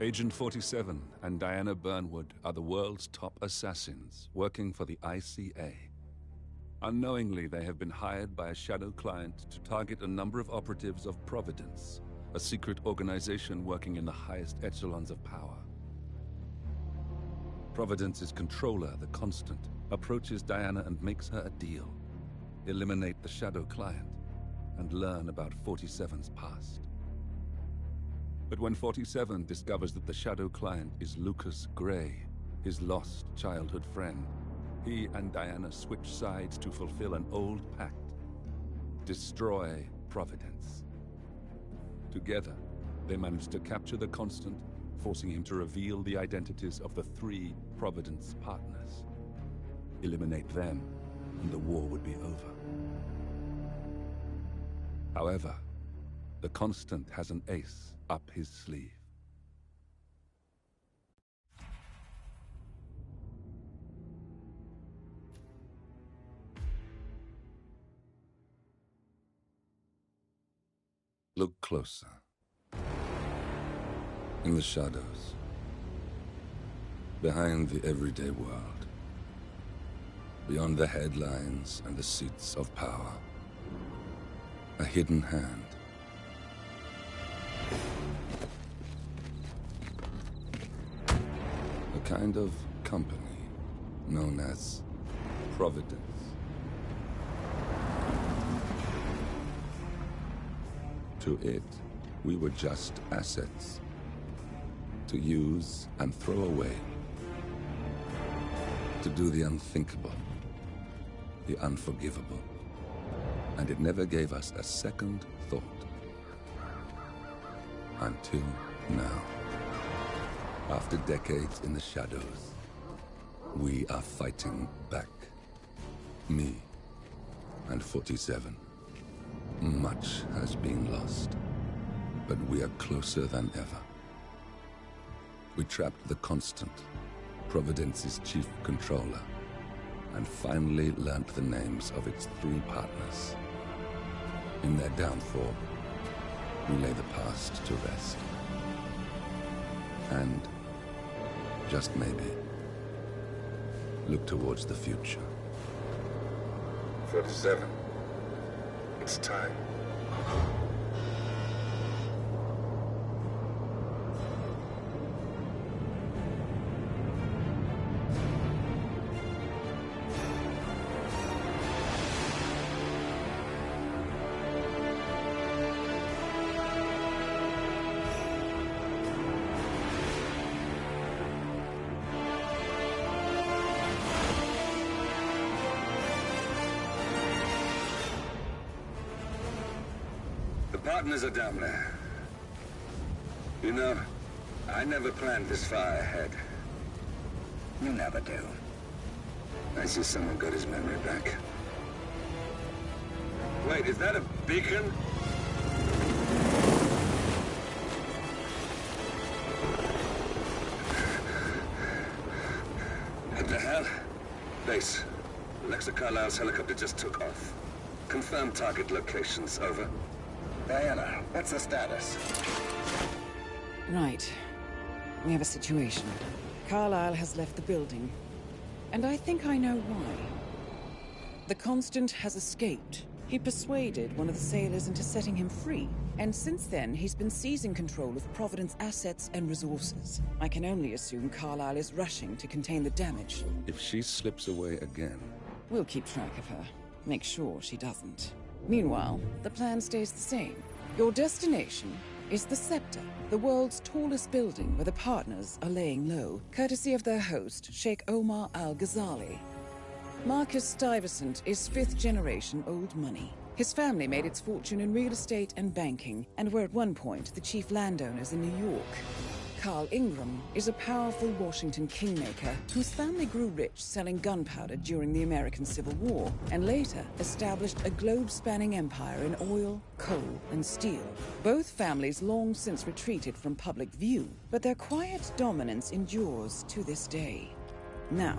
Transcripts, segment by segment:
Agent 47 and Diana Burnwood are the world's top assassins working for the ICA. Unknowingly, they have been hired by a shadow client to target a number of operatives of Providence, a secret organization working in the highest echelons of power. Providence's controller, the Constant, approaches Diana and makes her a deal. Eliminate the shadow client and learn about 47's past. But when 47 discovers that the shadow client is Lucas Gray, his lost childhood friend, he and Diana switch sides to fulfill an old pact: destroy Providence. Together, they manage to capture the Constant, forcing him to reveal the identities of the 3 Providence partners. Eliminate them, and the war would be over. However, the Constant has an ace up his sleeve. Look closer. In the shadows. Behind the everyday world. Beyond the headlines and the seats of power. A hidden hand. A kind of company known as Providence. To it, we were just assets. To use and throw away. To do the unthinkable. The unforgivable. And it never gave us a second thought. Until now. After decades in the shadows, we are fighting back. Me and 47. Much has been lost, but we are closer than ever. We trapped the Constant, Providence's chief controller, and finally learnt the names of its 3 partners. In their downfall, we lay the past to rest. And, just maybe, look towards the future. 47. It's time. Partners are down there. You know, I never planned this far ahead. You never do. I see someone got his memory back. Wait, is that a beacon? What the hell? Base. Alexa Carlisle's helicopter just took off. Confirm target locations, over. Diana, what's the status? Right. We have a situation. Carlisle has left the building. And I think I know why. The Constant has escaped. He persuaded one of the sailors into setting him free. And since then, he's been seizing control of Providence assets and resources. I can only assume Carlisle is rushing to contain the damage. If she slips away again... We'll keep track of her. Make sure she doesn't. Meanwhile, the plan stays the same. Your destination is the Scepter, the world's tallest building where the partners are laying low, courtesy of their host, Sheikh Omar Al-Ghazali. Marcus Stuyvesant is 5th-generation old money. His family made its fortune in real estate and banking, and were at one point the chief landowners in New York. Carl Ingram is a powerful Washington kingmaker whose family grew rich selling gunpowder during the American Civil War, and later established a globe-spanning empire in oil, coal, and steel. Both families long since retreated from public view, but their quiet dominance endures to this day. Now,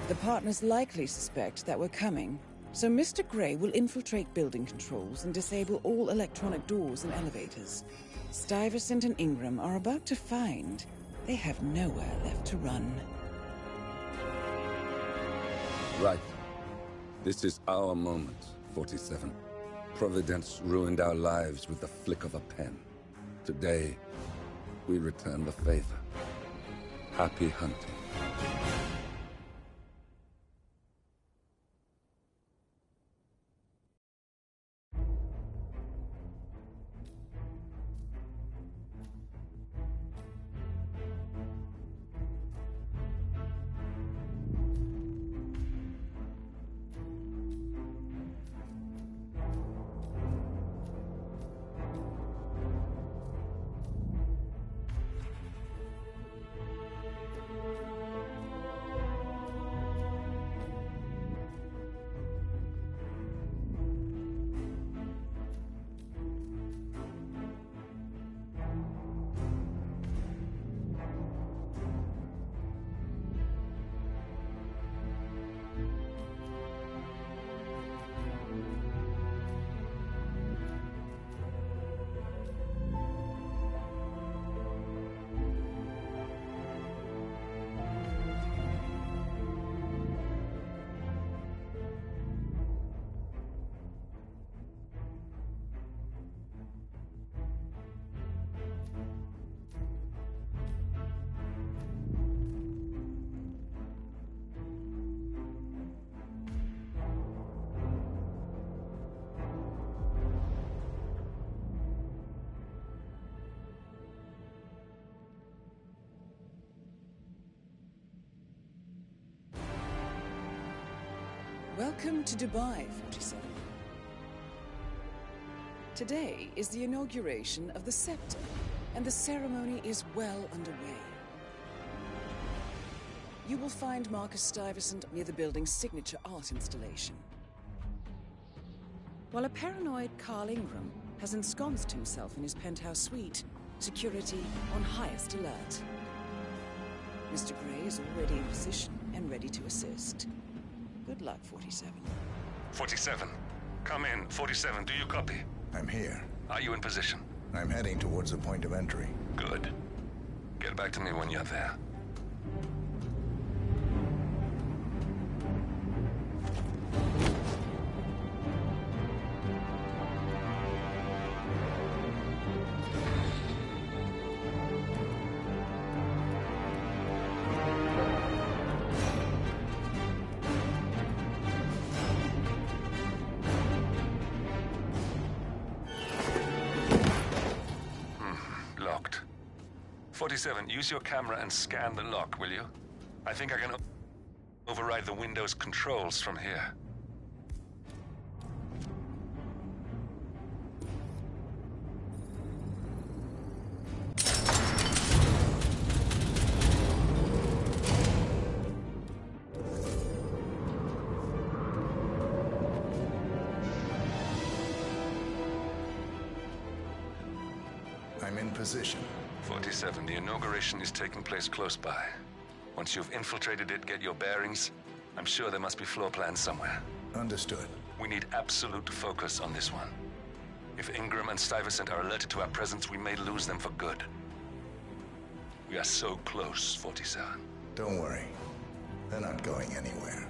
the partners likely suspect that we're coming, So Mr. Grey will infiltrate building controls and disable all electronic doors and elevators. Stuyvesant and Ingram are about to find they have nowhere left to run. Right. This is our moment, 47. Providence ruined our lives with the flick of a pen. Today, we return the favor. Happy hunting. Welcome to Dubai, 47. Today is the inauguration of the scepter, and the ceremony is well underway. You will find Marcus Stuyvesant near the building's signature art installation, while a paranoid Carl Ingram has ensconced himself in his penthouse suite, security on highest alert. Mr. Grey is already in position and ready to assist. Good luck, 47. 47. Come in. 47, do you copy? I'm here. Are you in position? I'm heading towards the point of entry. Good. Get back to me when you're there. Locked. 47, use your camera and scan the lock, will you? I think I can override the Windows controls from here. I'm in position. 47, the inauguration is taking place close by. Once you've infiltrated it, get your bearings. I'm sure there must be floor plans somewhere. Understood. We need absolute focus on this one. If Ingram and Stuyvesant are alerted to our presence, we may lose them for good. We are so close, 47. Don't worry. They're not going anywhere.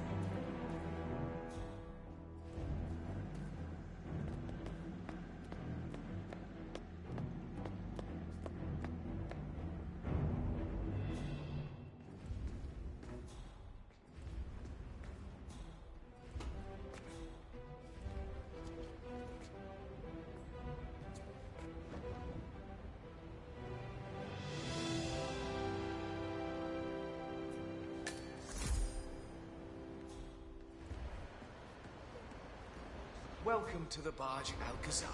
Welcome to the barge Al-Ghazali.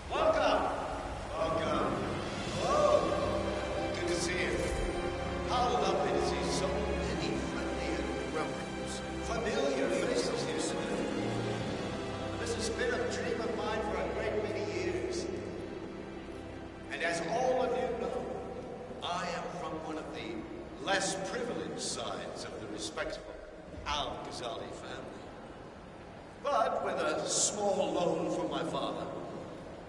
Welcome! Welcome. Hello! Good to see you. How lovely to see so many friendly welcomes. Familiar faces here, sir. This has been a dream of mine for a great many less privileged sides of the respectable Al-Ghazali family. But with a small loan from my father,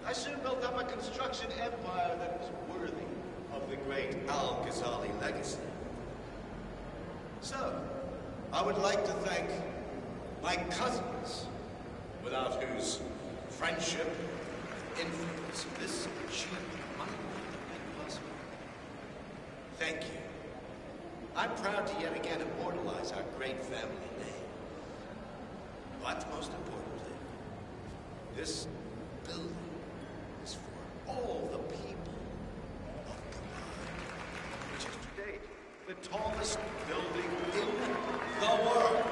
I soon built up a construction empire that was worthy of the great Al-Ghazali legacy. So, I would like to thank my cousins, without whose friendship and influence this achievement might not have been possible. Thank you. I'm proud to yet again immortalize our great family name. But most importantly, this building is for all the people of Dartmoor, which is to date the tallest building in the world.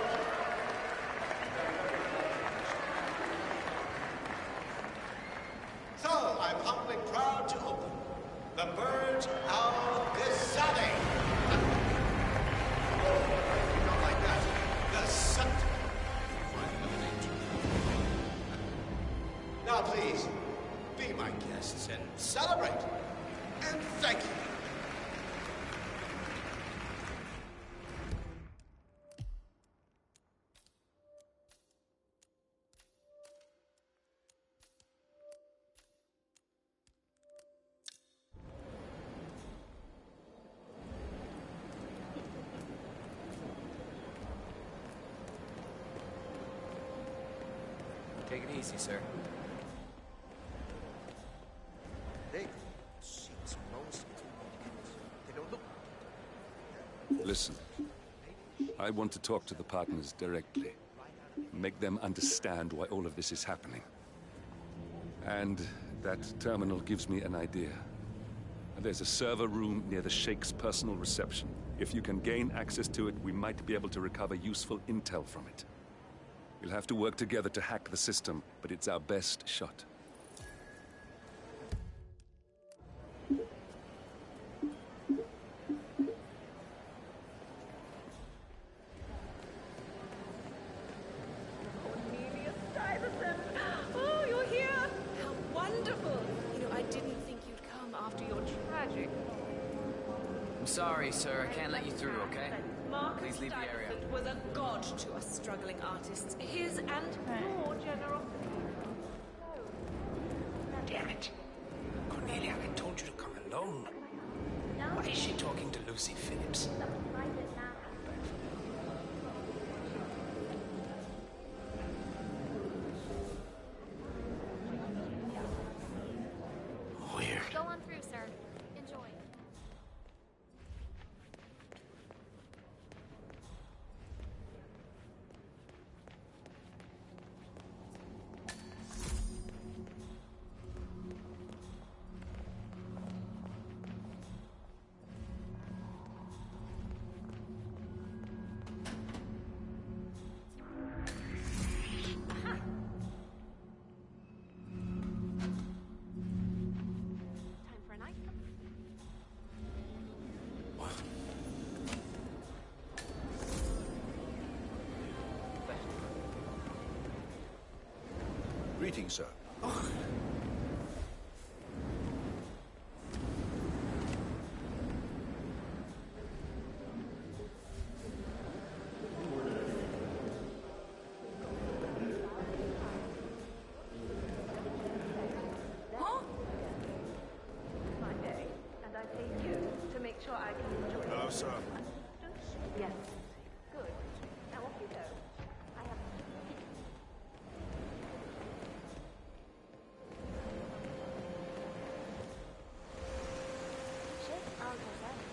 So, I'm humbly proud to open the Burj Al Ghazali. Oh, not like that. The scepter. Now, please, be my guests and celebrate. And thank you. Take it easy, sir. They seems most. They don't look. Listen, I want to talk to the partners directly. Make them understand why all of this is happening. And that terminal gives me an idea. There's a server room near the Sheikh's personal reception. If you can gain access to it, we might be able to recover useful intel from it. We'll have to work together to hack the system, but it's our best shot. Oh, you're here! How wonderful! You know, I didn't think you'd come after your tragic. I'm sorry, sir. I can't let you through, okay? Please leave the area. Stuyvesant was a god to us struggling artists. His and your general. Damn it. Cornelia, I told you to come alone. Why is she talking to Lucy Phillips? Weird. Go on through, sir. Enjoy. Time for a night. What? Greetings, sir. My day, and I pay you to make sure I can enjoy it. Hello, sir. Yes. Good. Now off you go. I have. Sheikh Al-Ghazali.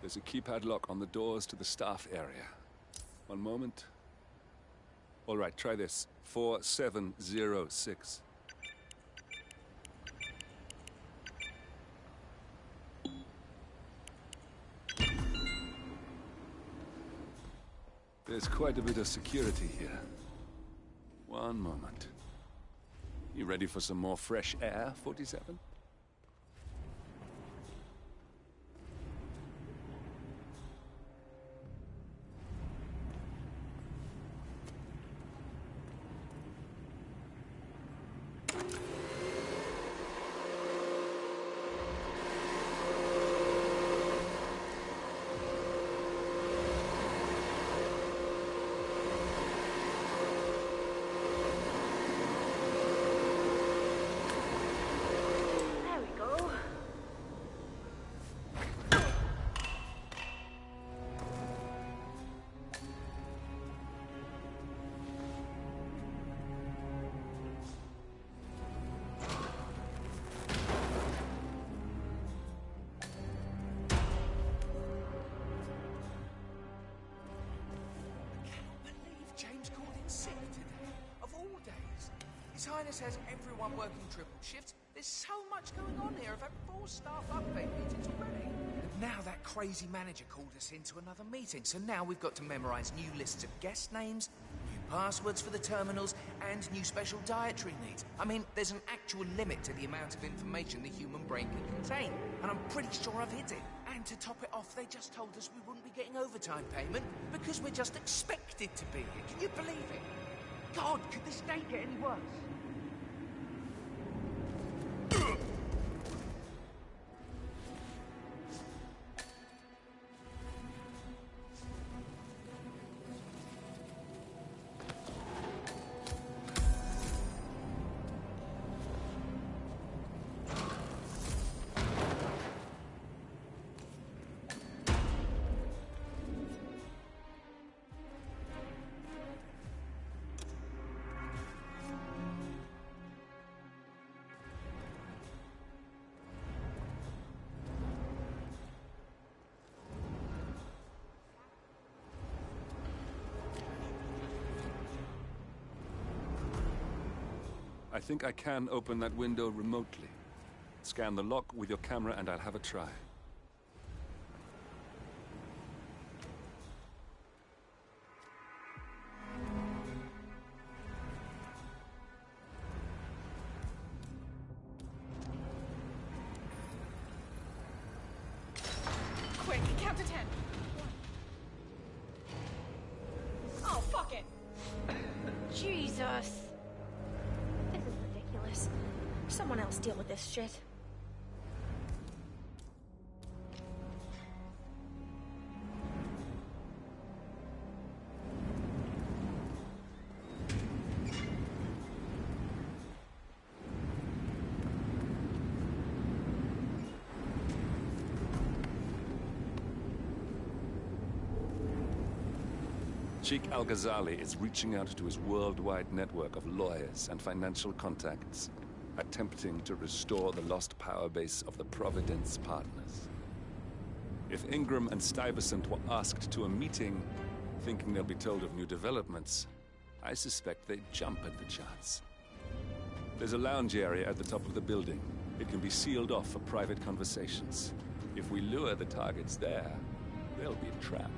There's a keypad lock on the doors to the staff area. One moment. All right, try this. 4706. There's quite a bit of security here. One moment. You ready for some more fresh air, 47? His Highness has everyone working triple shifts. There's so much going on here. I've had 4 staff update meetings already. And now that crazy manager called us into another meeting, so now we've got to memorize new lists of guest names, new passwords for the terminals, and new special dietary needs. I mean, there's an actual limit to the amount of information the human brain can contain, and I'm pretty sure I've hit it. And to top it off, they just told us we wouldn't be getting overtime payment because we're just expected to be here. Can you believe it? God, could this day get any worse? I think I can open that window remotely. Scan the lock with your camera and I'll have a try. Quick, count to 10. Oh, fuck it. Jesus. This is ridiculous. Someone else deal with this shit. Sheikh Al-Ghazali is reaching out to his worldwide network of lawyers and financial contacts, attempting to restore the lost power base of the Providence partners. If Ingram and Stuyvesant were asked to a meeting, thinking they'll be told of new developments, I suspect they'd jump at the chance. There's a lounge area at the top of the building. It can be sealed off for private conversations. If we lure the targets there, they'll be trapped.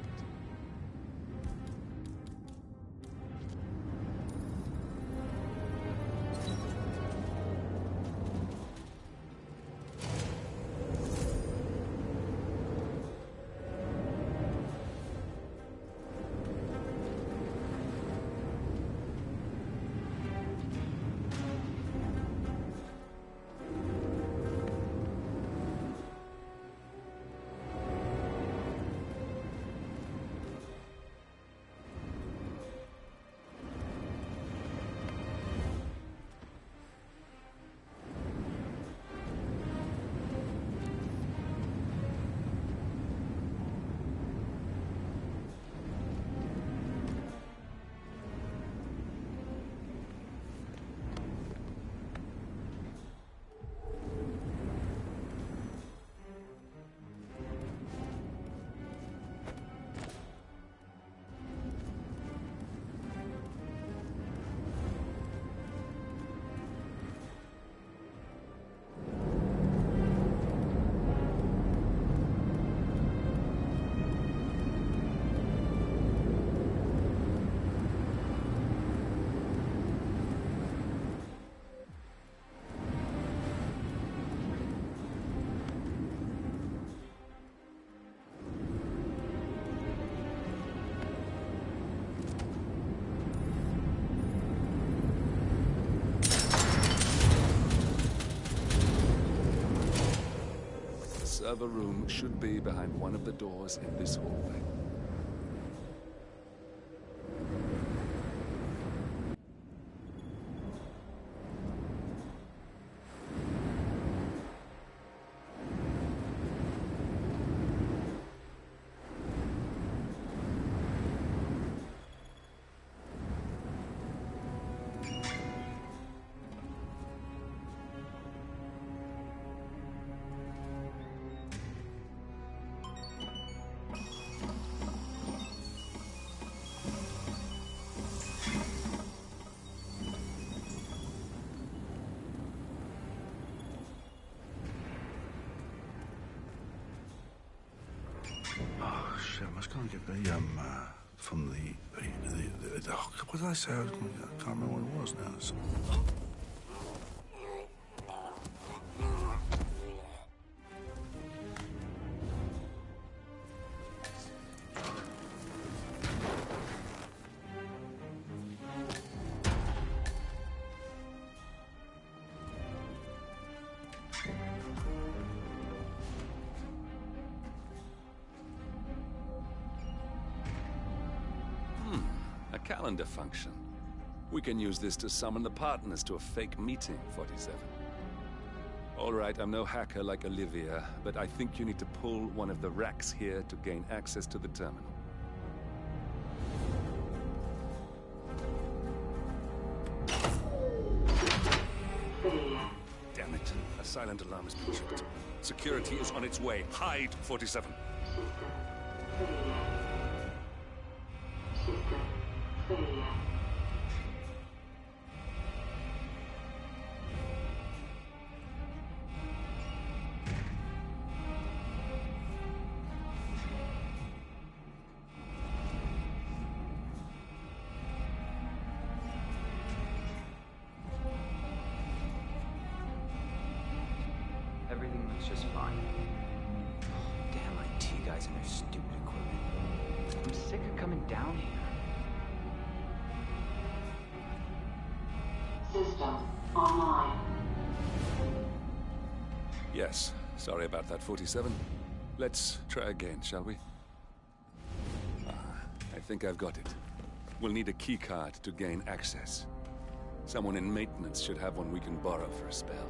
The server room should be behind one of the doors in this hallway. from what did I say? I can't remember what it was now. Calendar function. We can use this to summon the partners to a fake meeting, 47. All right, I'm no hacker like Olivia, but I think you need to pull one of the racks here to gain access to the terminal. Damn it. A silent alarm has been tripped. Security is on its way. Hide, 47. Everything looks just fine. Damn IT guys and their stupid equipment. I'm sick of coming down here. System online. Yes, sorry about that, 47. Let's try again, shall we? I think I've got it. We'll need a keycard to gain access. Someone in maintenance should have one we can borrow for a spell.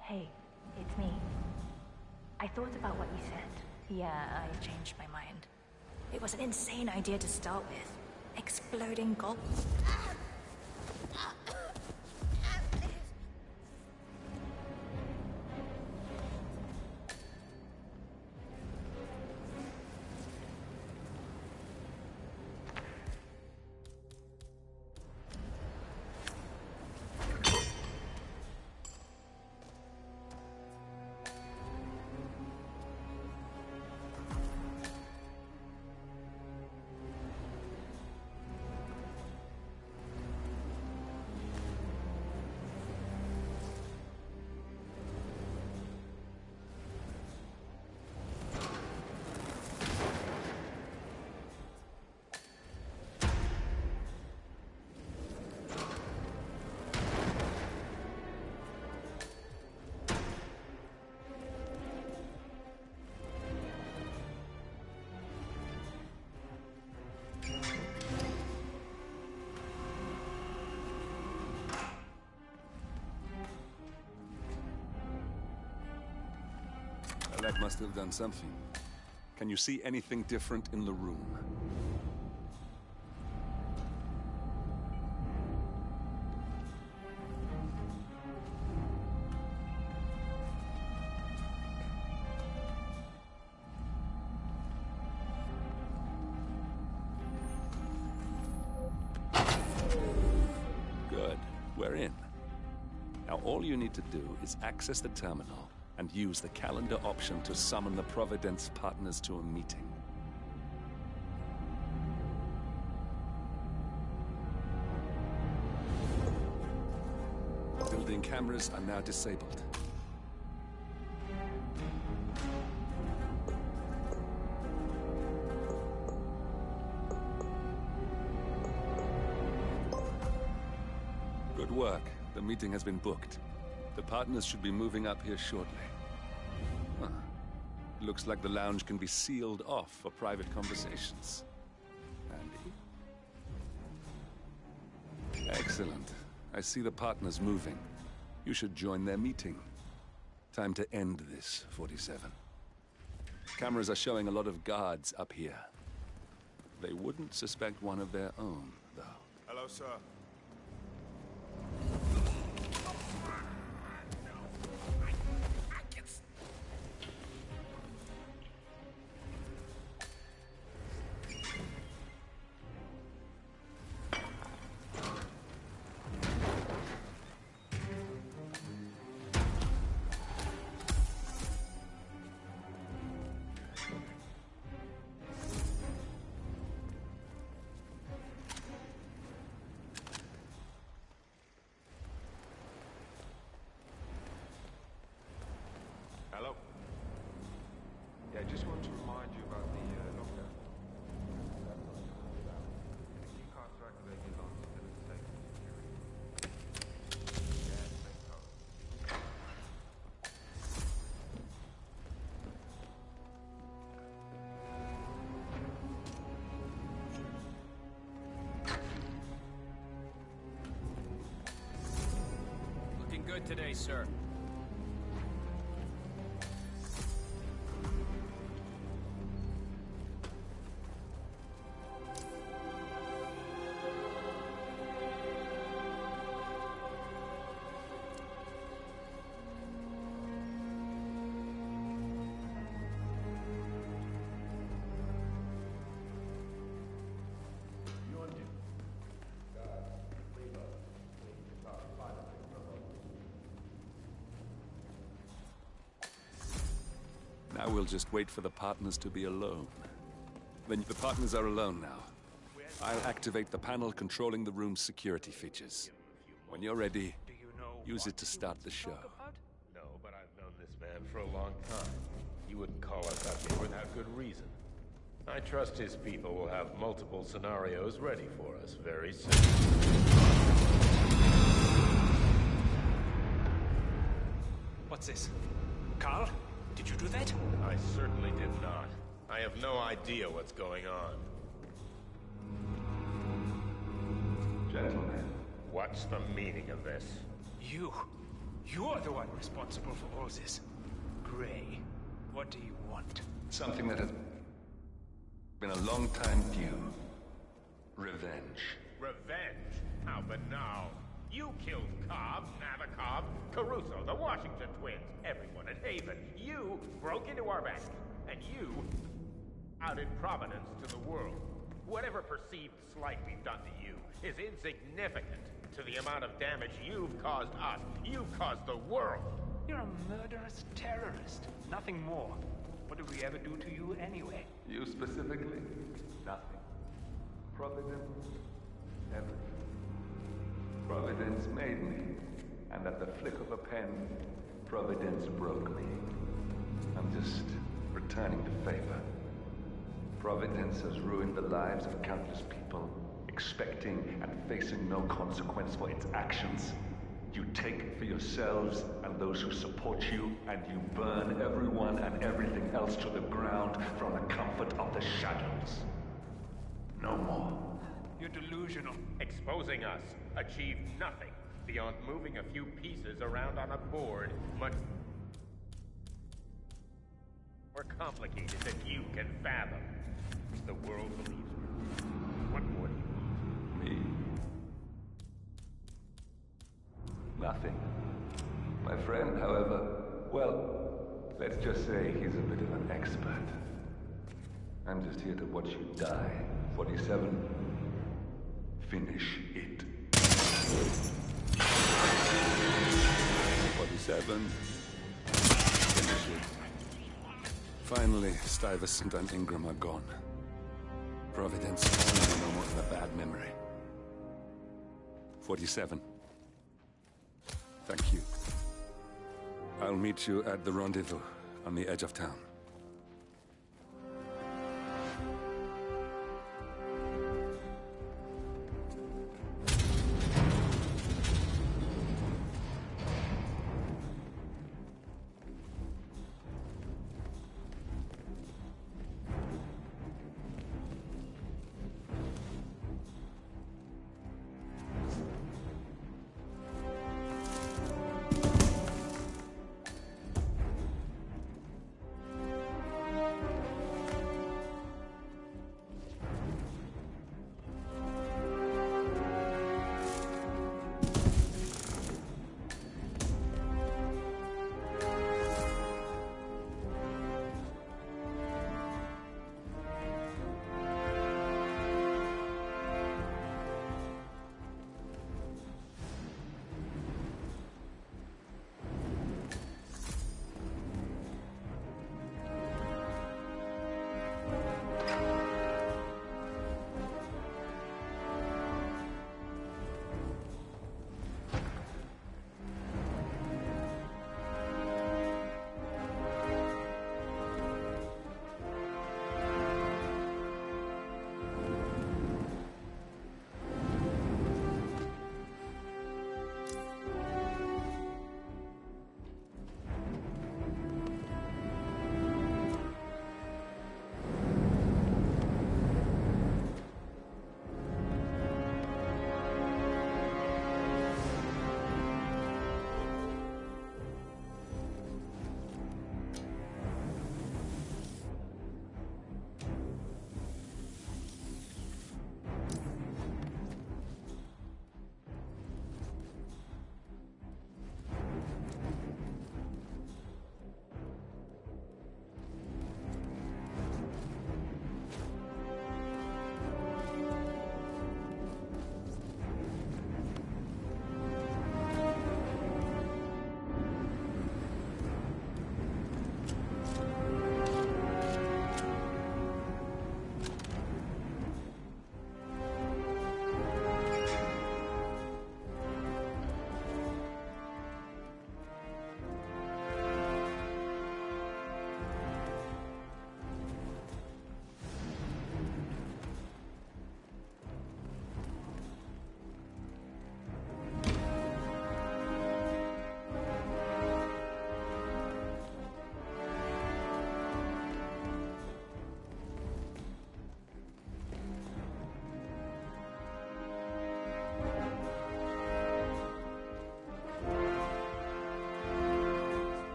Hey, it's me. I thought about what you said. Yeah, I changed my mind. It was an insane idea to start with. Exploding goblins. That must have done something. Can you see anything different in the room? Good. We're in. Now all you need to do is access the terminal and use the calendar option to summon the Providence partners to a meeting. Building cameras are now disabled. Good work. The meeting has been booked. The partners should be moving up here shortly. Huh. Looks like the lounge can be sealed off for private conversations. Andy? Excellent. I see the partners moving. You should join their meeting. Time to end this, 47. Cameras are showing a lot of guards up here. They wouldn't suspect one of their own, though. Hello, sir. good today, sir. Now we'll just wait for the partners to be alone. When the partners are alone now, I'll activate the panel controlling the room's security features. When you're ready, use it to start the show. No, but I've known this man for a long time. You wouldn't call us up here without good reason. I trust his people will have multiple scenarios ready for us very soon. What's this? Carl? Did you do that? I certainly did not. I have no idea what's going on. Gentlemen. What's the meaning of this? You're the one responsible for all this. Gray, what do you want? Something that has been a long time due. Revenge. Revenge? How banal. You killed Cobb, Nabokov, Caruso, the Washington twins, everyone at Haven. You broke into our bank, and you outed Providence to the world. Whatever perceived slight we've done to you is insignificant to the amount of damage you've caused us. You've caused the world. You're a murderous terrorist. Nothing more. What did we ever do to you anyway? You specifically? Nothing. Providence? Everything. Providence made me, and at the flick of a pen, Providence broke me. I'm just returning the favor. Providence has ruined the lives of countless people, expecting and facing no consequence for its actions. You take for yourselves and those who support you, and you burn everyone and everything else to the ground from the comfort of the shadows. No more. You're delusional. Exposing us achieved nothing beyond moving a few pieces around on a board much more complicated than you can fathom. The world believes you. What more do you need? Me? Nothing. My friend, however, well, let's just say he's a bit of an expert. I'm just here to watch you die. 47. Finish it. 47. Finish it. Finally, Stuyvesant and Ingram are gone. Providence is no more than a bad memory. 47. Thank you. I'll meet you at the rendezvous on the edge of town.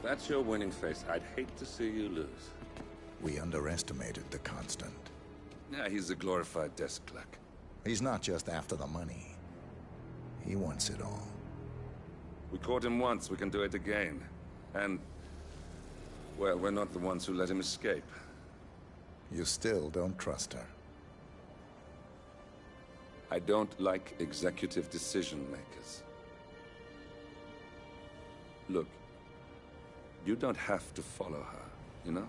If that's your winning face, I'd hate to see you lose. We underestimated the Constant. Yeah, he's a glorified desk clerk. He's not just after the money. He wants it all. We caught him once, we can do it again. And, well, we're not the ones who let him escape. You still don't trust her. I don't like executive decision makers. Look, you don't have to follow her, you know?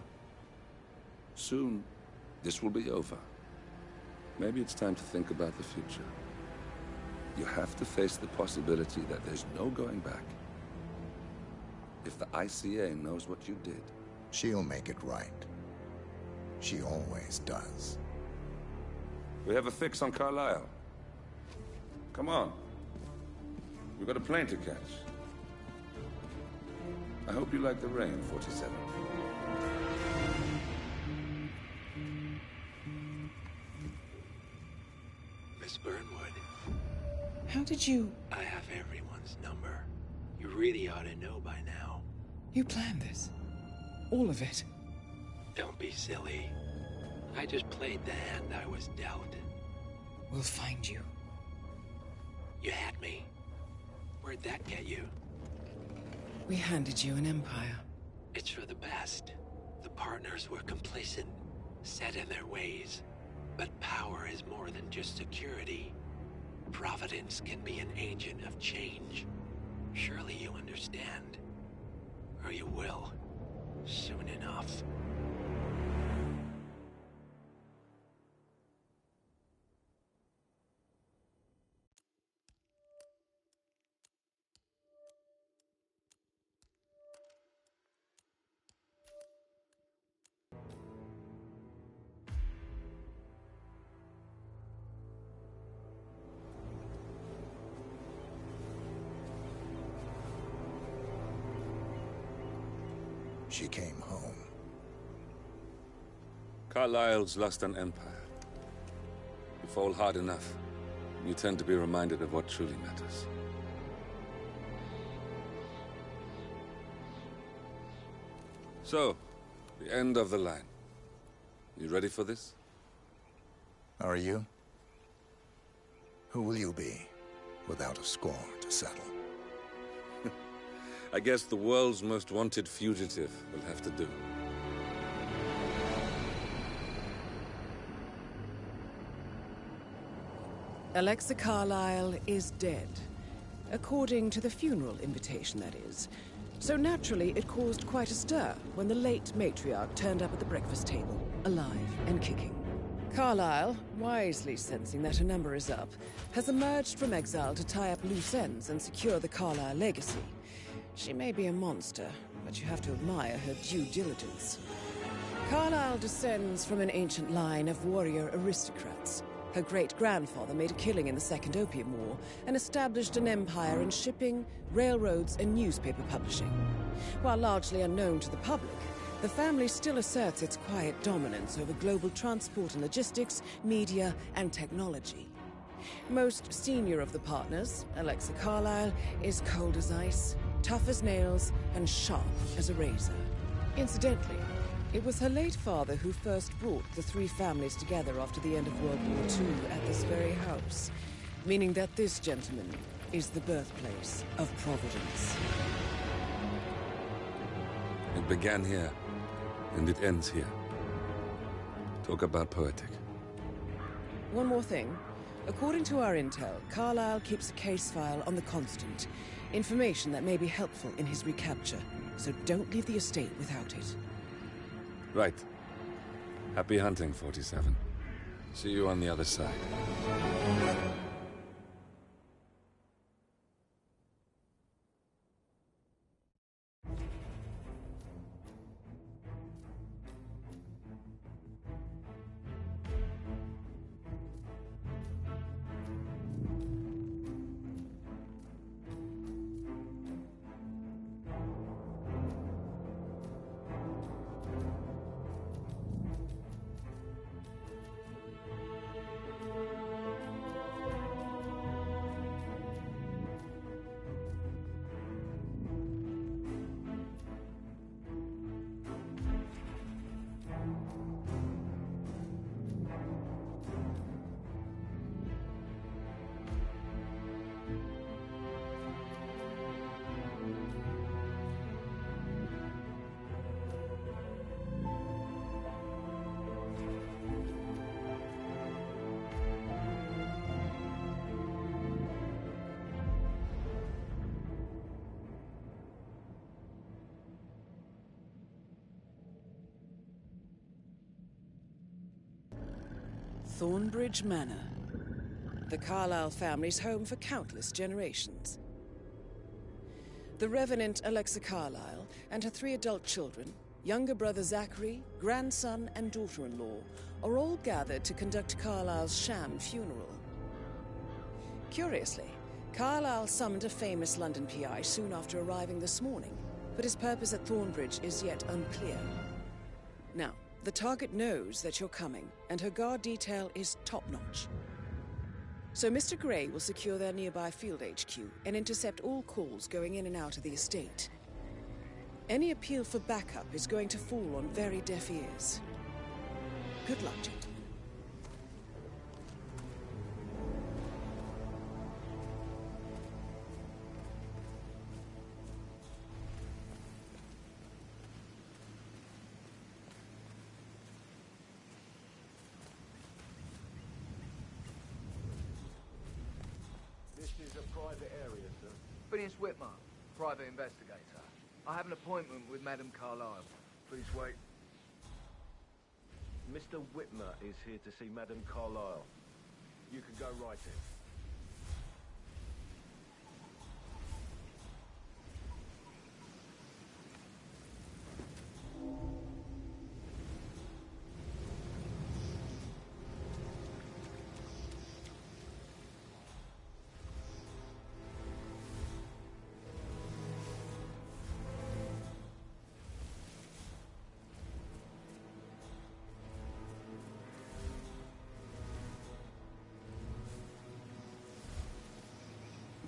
Soon, this will be over. Maybe it's time to think about the future. You have to face the possibility that there's no going back. If the ICA knows what you did... She'll make it right. She always does. We have a fix on Carlisle. Come on. We've got a plane to catch. I hope you like the rain, 47. Miss Burnwood. How did you... I have everyone's number. You really ought to know by now. You planned this? All of it? Don't be silly. I just played the hand I was dealt. We'll find you. You had me. Where'd that get you? We handed you an empire. It's for the best. The partners were complacent, set in their ways. But power is more than just security. Providence can be an agent of change. Surely you understand. Or you will. Soon enough. She came home. Carlisle's lost an empire. You fall hard enough, you tend to be reminded of what truly matters. So, the end of the line. You ready for this? Are you? Who will you be, without a score to settle? I guess the world's most wanted fugitive will have to do. Alexa Carlisle is dead. According to the funeral invitation, that is. So naturally, it caused quite a stir when the late matriarch turned up at the breakfast table, alive and kicking. Carlisle, wisely sensing that her number is up, has emerged from exile to tie up loose ends and secure the Carlisle legacy. She may be a monster, but you have to admire her due diligence. Carlisle descends from an ancient line of warrior aristocrats. Her great-grandfather made a killing in the Second Opium War and established an empire in shipping, railroads, and newspaper publishing. While largely unknown to the public, the family still asserts its quiet dominance over global transport and logistics, media, and technology. Most senior of the partners, Alexa Carlisle, is cold as ice, tough as nails, and sharp as a razor. Incidentally, it was her late father who first brought the three families together after the end of World War II at this very house, meaning that this gentleman is the birthplace of Providence. It began here, and it ends here. Talk about poetic. One more thing. According to our intel, Carlisle keeps a case file on the Constant. Information that may be helpful in his recapture, so don't leave the estate without it. Right. Happy hunting, 47. See you on the other side. Thornbridge Manor. The Carlyle family's home for countless generations. The Revenant Alexa Carlyle and her 3 adult children, younger brother Zachary, grandson and daughter-in-law, are all gathered to conduct Carlyle's sham funeral. Curiously, Carlyle summoned a famous London PI soon after arriving this morning, but his purpose at Thornbridge is yet unclear. Now, the target knows that you're coming, and her guard detail is top-notch. So Mr. Gray will secure their nearby field HQ and intercept all calls going in and out of the estate. Any appeal for backup is going to fall on very deaf ears. Good luck, gentlemen. Phineas Whitmer, private investigator. I have an appointment with Madame Carlyle. Please wait. Mr. Whitmer is here to see Madame Carlyle. You can go right in.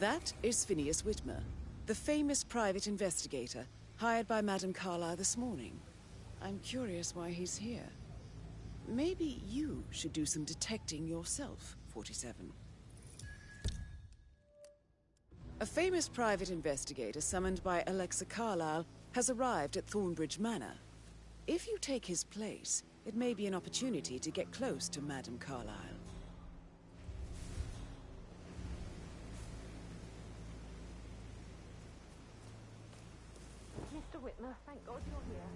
That is Phineas Whitmer, the famous private investigator hired by Madame Carlyle this morning. I'm curious why he's here. Maybe you should do some detecting yourself, 47. A famous private investigator summoned by Alexa Carlyle has arrived at Thornbridge Manor. If you take his place, it may be an opportunity to get close to Madame Carlyle. Mr. Whitmer, thank God you're here.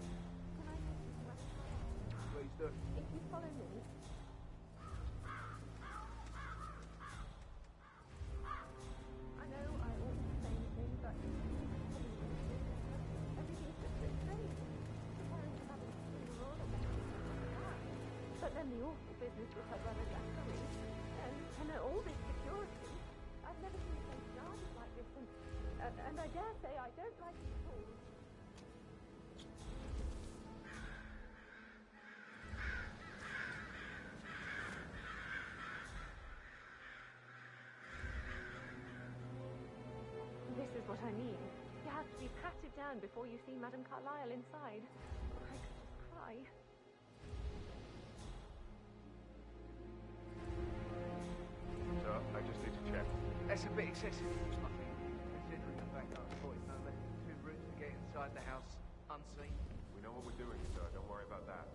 Can I take you to Madame Carlyle? Please do. If you follow me. I know I ought to say anything, but everything's just so strange. Preparing for Madame's funeral and that. But then the awful business with her brother Zachary, and all this security. I've never seen a place guarded like this, and I dare say I don't like it at all. This is what I mean. You have to be patted down before you see Madame Carlyle inside. Or I could just cry. So, I just need to check. That's a bit excessive, I think, considering the fact that I've got no less than 2 routes to get inside the house unseen. We know what we're doing, sir. Don't worry about that.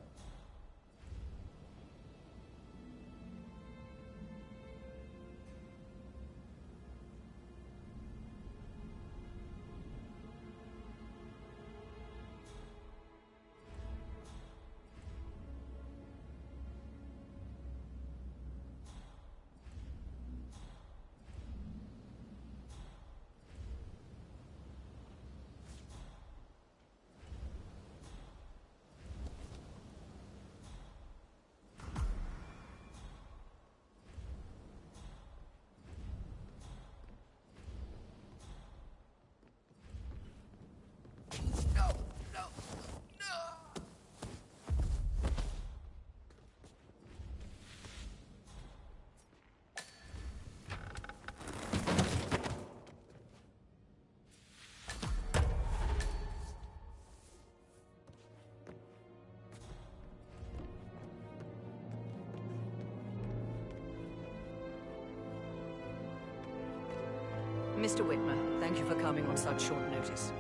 Mr. Whitmer, thank you for coming on such short notice.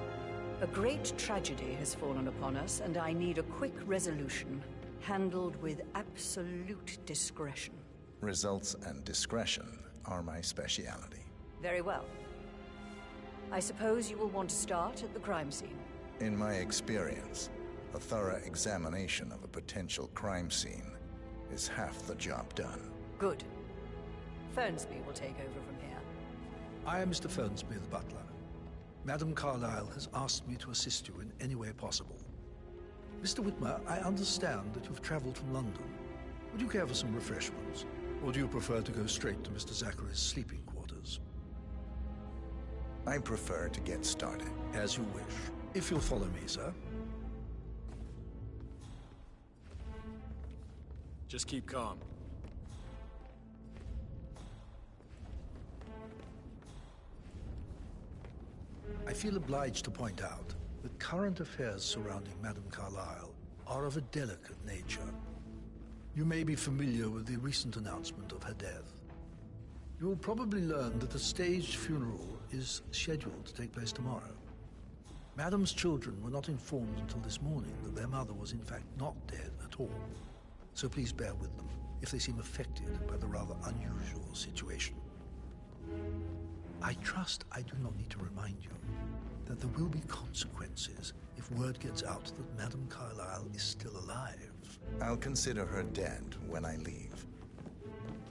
A great tragedy has fallen upon us, and I need a quick resolution, handled with absolute discretion. Results and discretion are my speciality. Very well. I suppose you will want to start at the crime scene. In my experience, a thorough examination of a potential crime scene is half the job done. Good. Fernsby will take over from here. I am Mr. Fernsby, the butler. Madam Carlyle has asked me to assist you in any way possible. Mr. Whitmer, I understand that you've traveled from London. Would you care for some refreshments? Or do you prefer to go straight to Mr. Zachary's sleeping quarters? I prefer to get started. As you wish. If you'll follow me, sir. Just keep calm. I feel obliged to point out that current affairs surrounding Madame Carlyle are of a delicate nature. You may be familiar with the recent announcement of her death. You will probably learn that a staged funeral is scheduled to take place tomorrow. Madame's children were not informed until this morning that their mother was in fact not dead at all. So please bear with them if they seem affected by the rather unusual situation. I trust I do not need to remind you that there will be consequences if word gets out that Madame Carlyle is still alive. I'll consider her dead when I leave.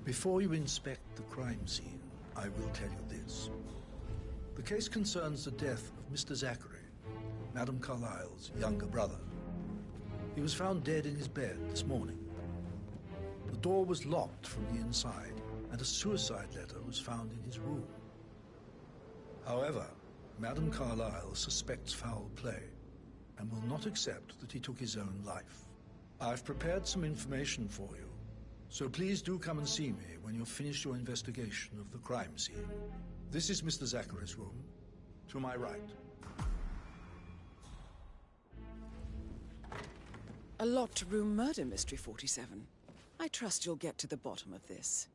Before you inspect the crime scene, I will tell you this. The case concerns the death of Mr. Zachary, Madame Carlyle's younger brother. He was found dead in his bed this morning. The door was locked from the inside, and a suicide letter was found in his room. However, Madame Carlyle suspects foul play and will not accept that he took his own life. I've prepared some information for you, so please do come and see me when you've finished your investigation of the crime scene. This is Mr. Zachary's room, to my right. A locked room murder mystery, 47. I trust you'll get to the bottom of this.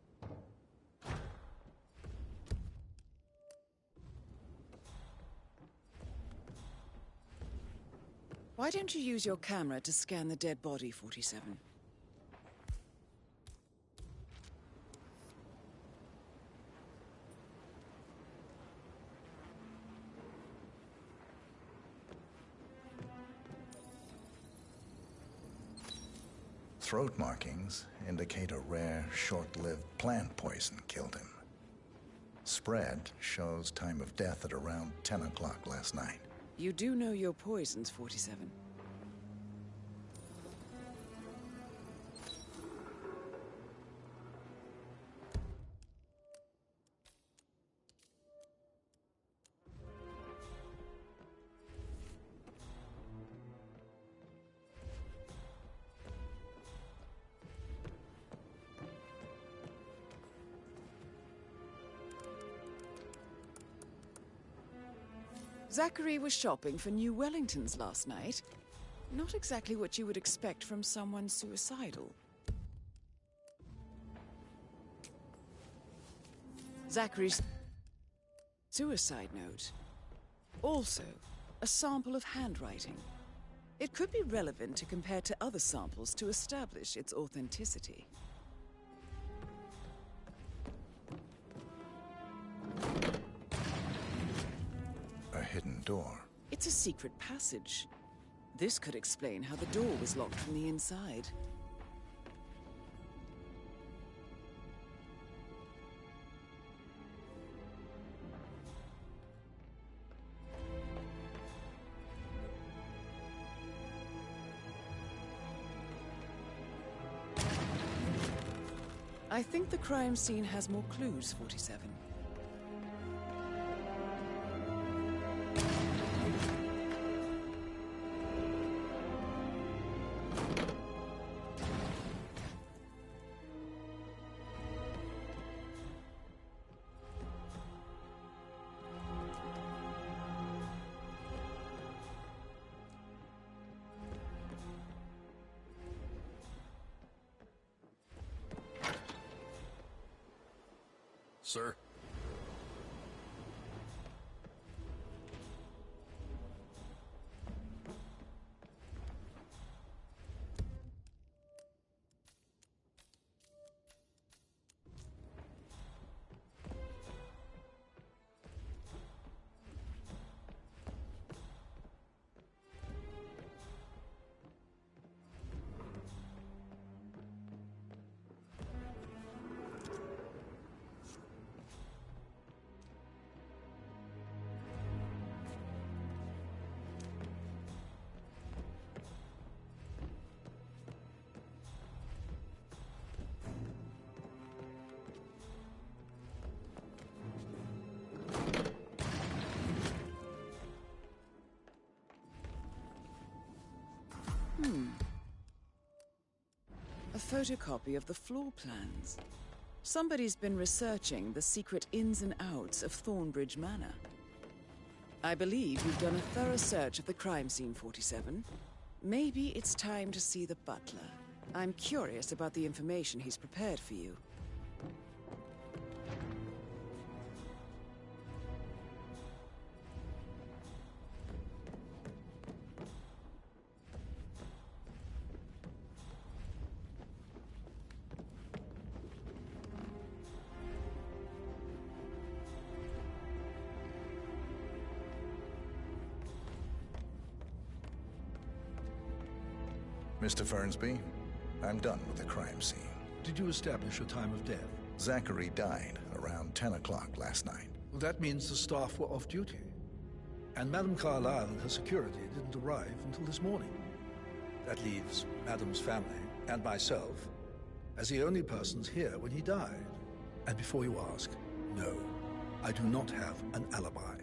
Why don't you use your camera to scan the dead body, 47? Throat markings indicate a rare, short-lived plant poison killed him. Spread shows time of death at around 10 o'clock last night. You do know your poisons, 47. Zachary was shopping for new Wellingtons last night. Not exactly what you would expect from someone suicidal. Zachary's suicide note. Also, a sample of handwriting. It could be relevant to compare to other samples to establish its authenticity. A hidden door. It's a secret passage. This could explain how the door was locked from the inside. I think the crime scene has more clues, 47. Sir? A photocopy of the floor plans. Somebody's been researching the secret ins and outs of Thornbridge Manor. I believe you've done a thorough search of the crime scene, 47. Maybe it's time to see the butler. I'm curious about the information he's prepared for you. Mr. Fernsby, I'm done with the crime scene. Did you establish a time of death? Zachary died around 10 o'clock last night. Well, that means the staff were off duty. And Madame Carlyle and her security didn't arrive until this morning. That leaves Madame's family and myself as the only persons here when he died. And before you ask, no, I do not have an alibi.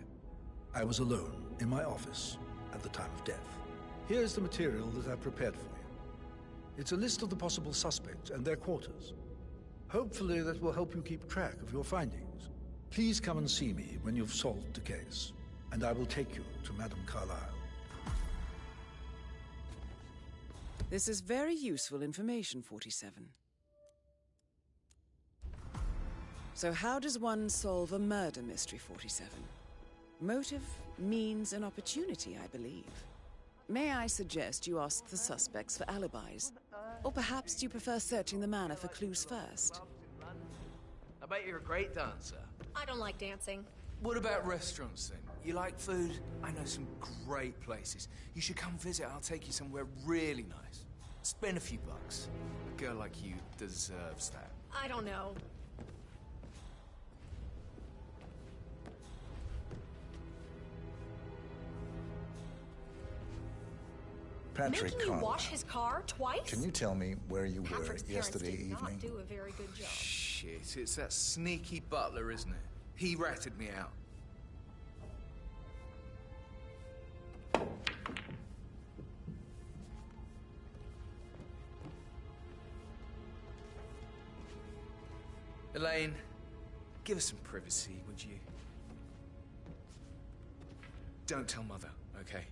I was alone in my office at the time of death. Here's the material that I've prepared for you. It's a list of the possible suspects and their quarters. Hopefully that will help you keep track of your findings. Please come and see me when you've solved the case, and I will take you to Madame Carlyle. This is very useful information, 47. So how does one solve a murder mystery, 47? Motive, means, and opportunity, I believe. May I suggest you ask the suspects for alibis? Or perhaps you prefer searching the manor for clues first? I bet you're a great dancer. I don't like dancing. What about restaurants then? You like food? I know some great places. You should come visit. I'll take you somewhere really nice. Spend a few bucks. A girl like you deserves that. I don't know. Patrick Making you Carlyle. wash his car twice? Can you tell me where you were Patrick's yesterday parents did evening? not do a very good job. Shit, it's that sneaky butler, isn't it? He ratted me out. Elaine, give us some privacy, would you? Don't tell Mother, okay?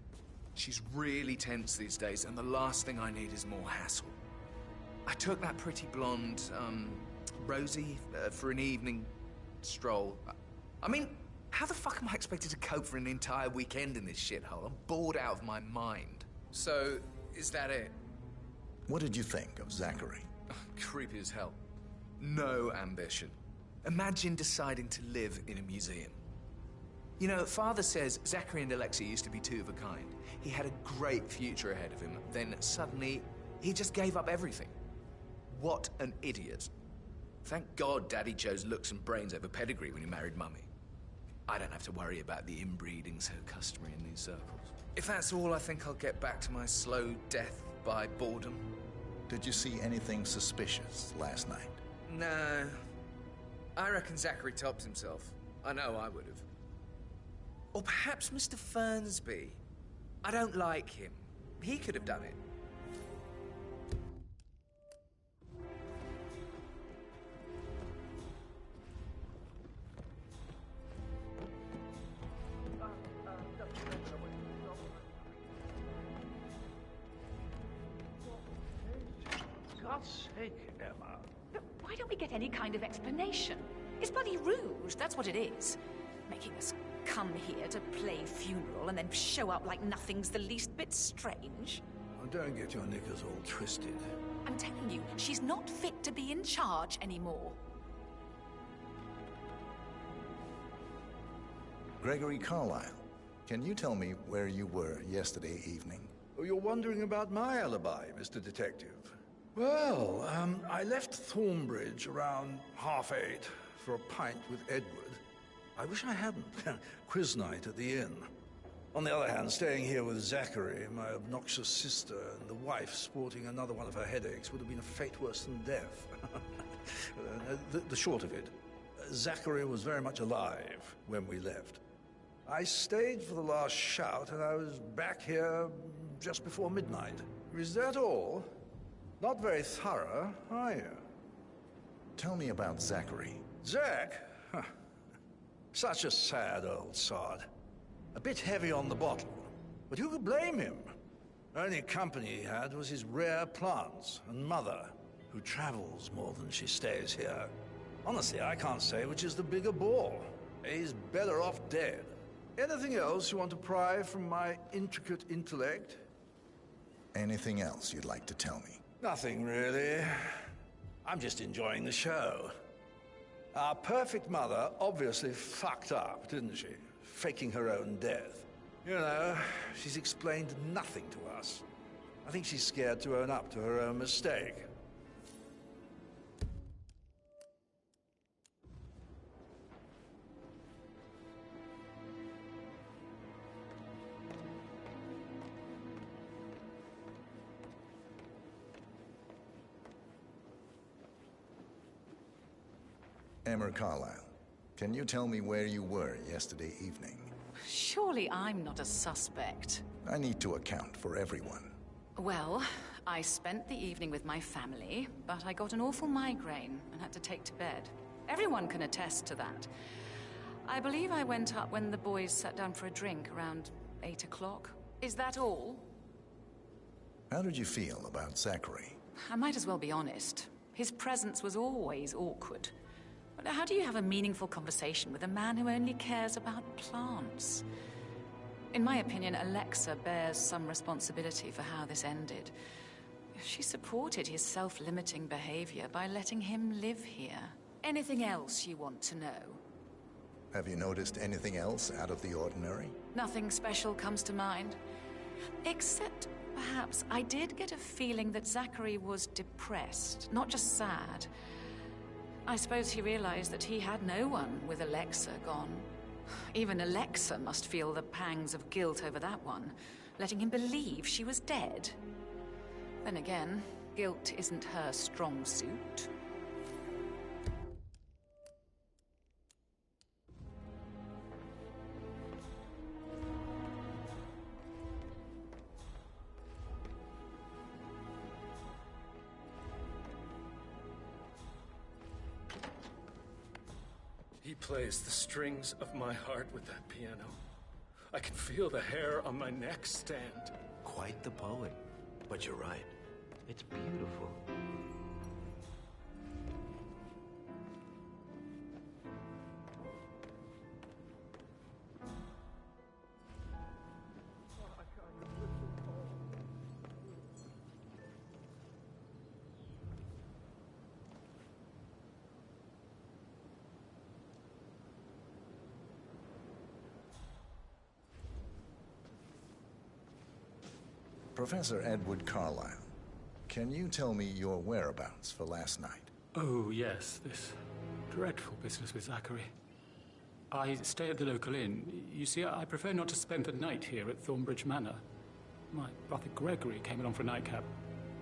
She's really tense these days, and the last thing I need is more hassle. I took that pretty blonde, Rosie, for an evening stroll. I mean, how the fuck am I expected to cope for an entire weekend in this shithole? I'm bored out of my mind. So, is that it? What did you think of Zachary? Creepy as hell. No ambition. Imagine deciding to live in a museum. You know, Father says Zachary and Alexia used to be two of a kind. He had a great future ahead of him. Then suddenly, he just gave up everything. What an idiot. Thank God Daddy chose looks and brains over pedigree when he married Mummy. I don't have to worry about the inbreeding so customary in these circles. If that's all, I think I'll get back to my slow death by boredom. Did you see anything suspicious last night? No. I reckon Zachary topped himself. I know I would have. Or perhaps Mr. Fernsby. I don't like him. He could have done it. For God's sake, Emma. But why don't we get any kind of explanation? It's bloody rude, that's what it is. Making us come here to play funeral and then show up like nothing's the least bit strange. Oh, don't get your knickers all twisted. I'm telling you, she's not fit to be in charge anymore. Gregory Carlyle, can you tell me where you were yesterday evening? Oh, you're wondering about my alibi, Mr. Detective. Well, I left Thornbridge around 8:30 for a pint with Edward. I wish I hadn't. Quiz night at the inn. On the other hand, staying here with Zachary, my obnoxious sister, and the wife sporting another one of her headaches would have been a fate worse than death. The short of it, Zachary was very much alive when we left. I stayed for the last shout, and I was back here just before midnight. Is that all? Not very thorough, are you? Tell me about Zachary. Zack? Huh. Such a sad old sod. A bit heavy on the bottle, but who could blame him? Only company he had was his rare plants and mother, who travels more than she stays here. Honestly, I can't say which is the bigger bore. He's better off dead. Anything else you want to pry from my intricate intellect? Anything else you'd like to tell me? Nothing, really. I'm just enjoying the show. Our perfect mother obviously fucked up, didn't she? Faking her own death. You know, she's explained nothing to us. I think she's scared to own up to her own mistake. Emma Carlyle, can you tell me where you were yesterday evening? Surely I'm not a suspect. I need to account for everyone. Well, I spent the evening with my family, but I got an awful migraine and had to take to bed. Everyone can attest to that. I believe I went up when the boys sat down for a drink around 8 o'clock. Is that all? How did you feel about Zachary? I might as well be honest. His presence was always awkward. But how do you have a meaningful conversation with a man who only cares about plants? In my opinion, Alexa bears some responsibility for how this ended. She supported his self-limiting behavior by letting him live here. Anything else you want to know? Have you noticed anything else out of the ordinary? Nothing special comes to mind. Except, perhaps, I did get a feeling that Zachary was depressed, not just sad. I suppose he realized that he had no one with Alexa gone. Even Alexa must feel the pangs of guilt over that one, letting him believe she was dead. Then again, guilt isn't her strong suit. He plays the strings of my heart with that piano. I can feel the hair on my neck stand. Quite the poet. But you're right. It's beautiful. Professor Edward Carlyle, can you tell me your whereabouts for last night? Oh, yes, this dreadful business with Zachary. I stay at the local inn. You see, I prefer not to spend the night here at Thornbridge Manor. My brother Gregory came along for a nightcap.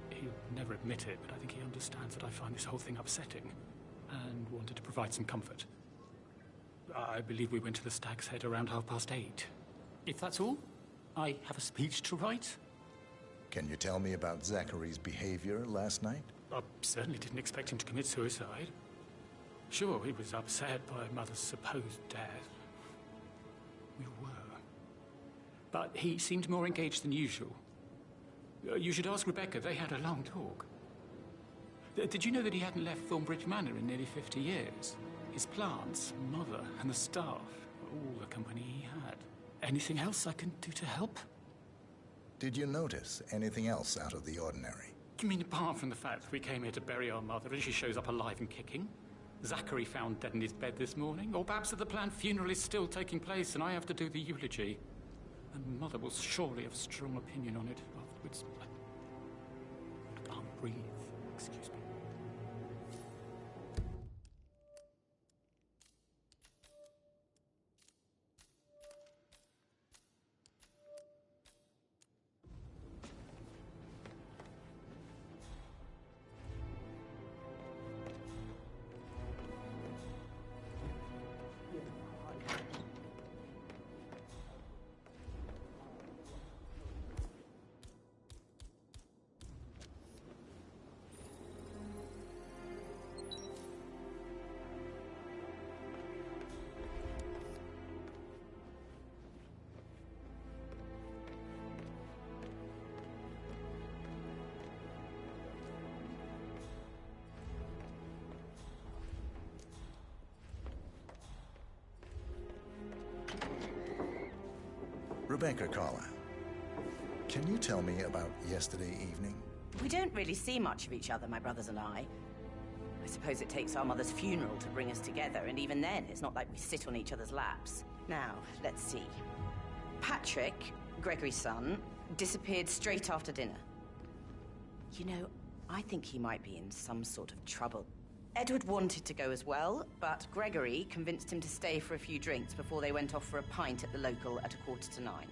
He'll never admit it, but I think he understands that I find this whole thing upsetting and wanted to provide some comfort. I believe we went to the Stag's Head around 8:30. If that's all, I have a speech to write. Can you tell me about Zachary's behavior last night? I certainly didn't expect him to commit suicide. Sure, he was upset by Mother's supposed death. We were. But he seemed more engaged than usual. You should ask Rebecca. They had a long talk. Did you know that he hadn't left Thornbridge Manor in nearly 50 years? His plants, Mother, and the staff, all the company he had. Anything else I can do to help? Did you notice anything else out of the ordinary? You mean apart from the fact that we came here to bury our mother and she shows up alive and kicking? Zachary found dead in his bed this morning? Or perhaps that the planned funeral is still taking place and I have to do the eulogy? And Mother will surely have a strong opinion on it afterwards. I can't breathe. Excuse me. Rebecca Carlyle, can you tell me about yesterday evening? We don't really see much of each other, my brothers and I. I suppose it takes our mother's funeral to bring us together, and even then, it's not like we sit on each other's laps. Now, let's see. Patrick, Gregory's son, disappeared straight after dinner. You know, I think he might be in some sort of trouble. Edward wanted to go as well, but Gregory convinced him to stay for a few drinks before they went off for a pint at the local at 9:15.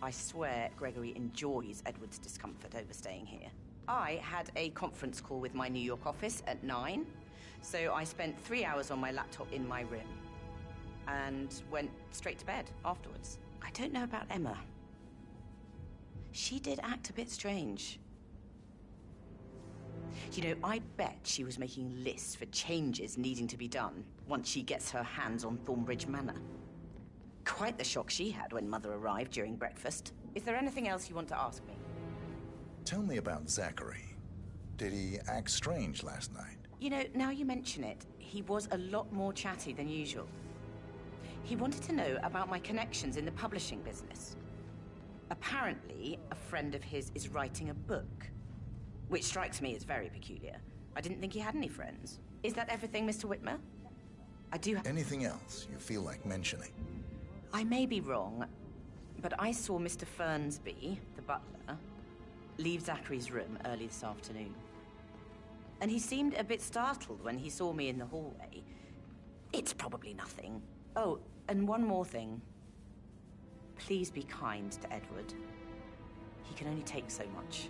I swear Gregory enjoys Edward's discomfort over staying here. I had a conference call with my New York office at 9, so I spent 3 hours on my laptop in my room and went straight to bed afterwards. I don't know about Emma. She did act a bit strange. You know, I bet she was making lists for changes needing to be done once she gets her hands on Thornbridge Manor. Quite the shock she had when Mother arrived during breakfast. Is there anything else you want to ask me? Tell me about Zachary. Did he act strange last night? You know, now you mention it, he was a lot more chatty than usual. He wanted to know about my connections in the publishing business. Apparently, a friend of his is writing a book, which strikes me as very peculiar. I didn't think he had any friends. Is that everything, Mr. Whitmer? I do have... Anything else you feel like mentioning? I may be wrong, but I saw Mr. Fernsby, the butler, leave Zachary's room early this afternoon. And he seemed a bit startled when he saw me in the hallway. It's probably nothing. Oh, and one more thing. Please be kind to Edward. He can only take so much.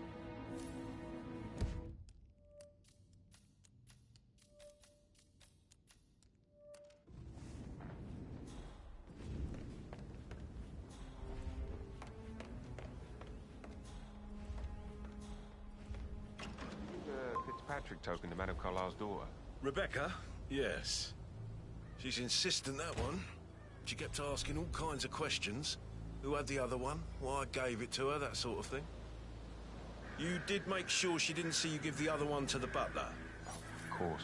Fitzpatrick token to Madame Carlyle's daughter. Rebecca? Yes. She's insistent, that one. She kept asking all kinds of questions. Who had the other one? Why I gave it to her, that sort of thing. You did make sure she didn't see you give the other one to the butler? Of course.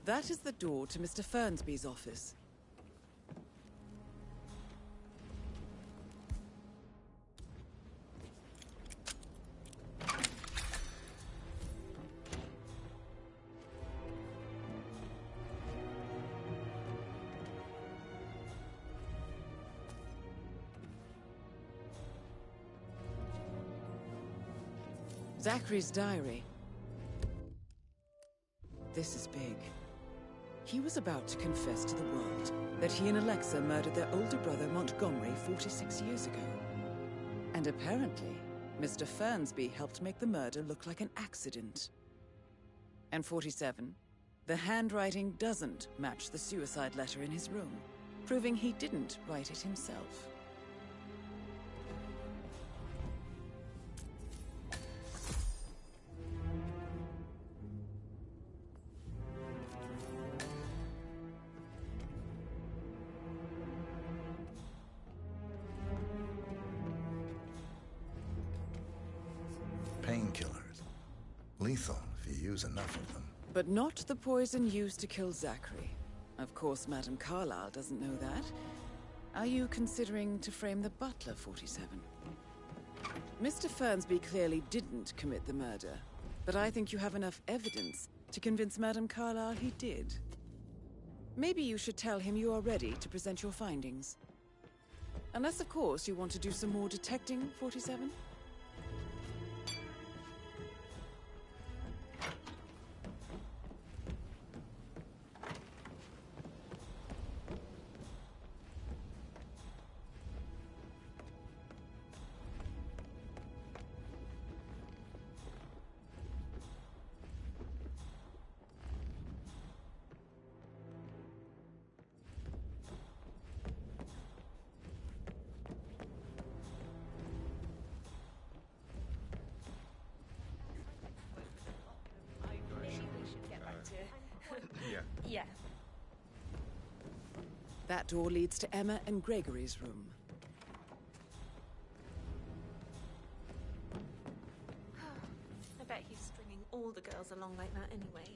That is the door to Mr. Fernsby's office. Zachary's diary. This is big. He was about to confess to the world that he and Alexa murdered their older brother Montgomery 46 years ago. And apparently, Mr. Fernsby helped make the murder look like an accident. And 47, the handwriting doesn't match the suicide letter in his room, proving he didn't write it himself. Painkillers. Lethal if you use enough of them. But not the poison used to kill Zachary. Of course, Madame Carlyle doesn't know that. Are you considering to frame the butler, 47? Mr. Fernsby clearly didn't commit the murder, but I think you have enough evidence to convince Madame Carlyle he did. Maybe you should tell him you are ready to present your findings. Unless, of course, you want to do some more detecting, 47? Yeah. That door leads to Emma and Gregory's room. I bet he's stringing all the girls along like that anyway.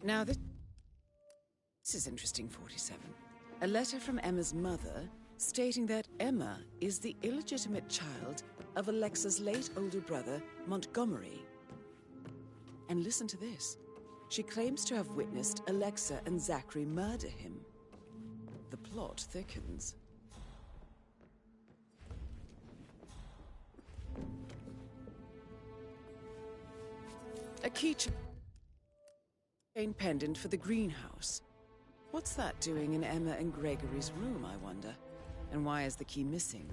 Now this is interesting, 47. A letter from Emma's mother stating that Emma is the illegitimate child of Alexa's late older brother, Montgomery. And listen to this. She claims to have witnessed Alexa and Zachary murder him. The plot thickens. A keychain pendant for the greenhouse. What's that doing in Emma and Gregory's room, I wonder? And why is the key missing?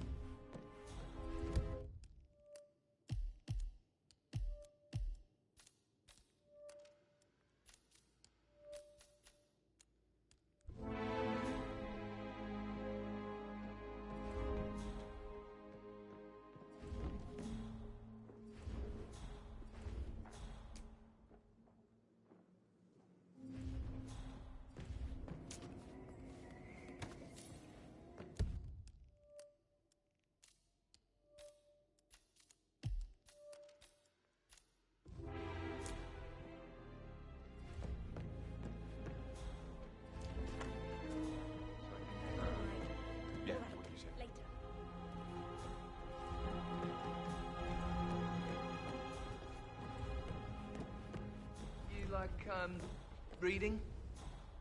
Reading?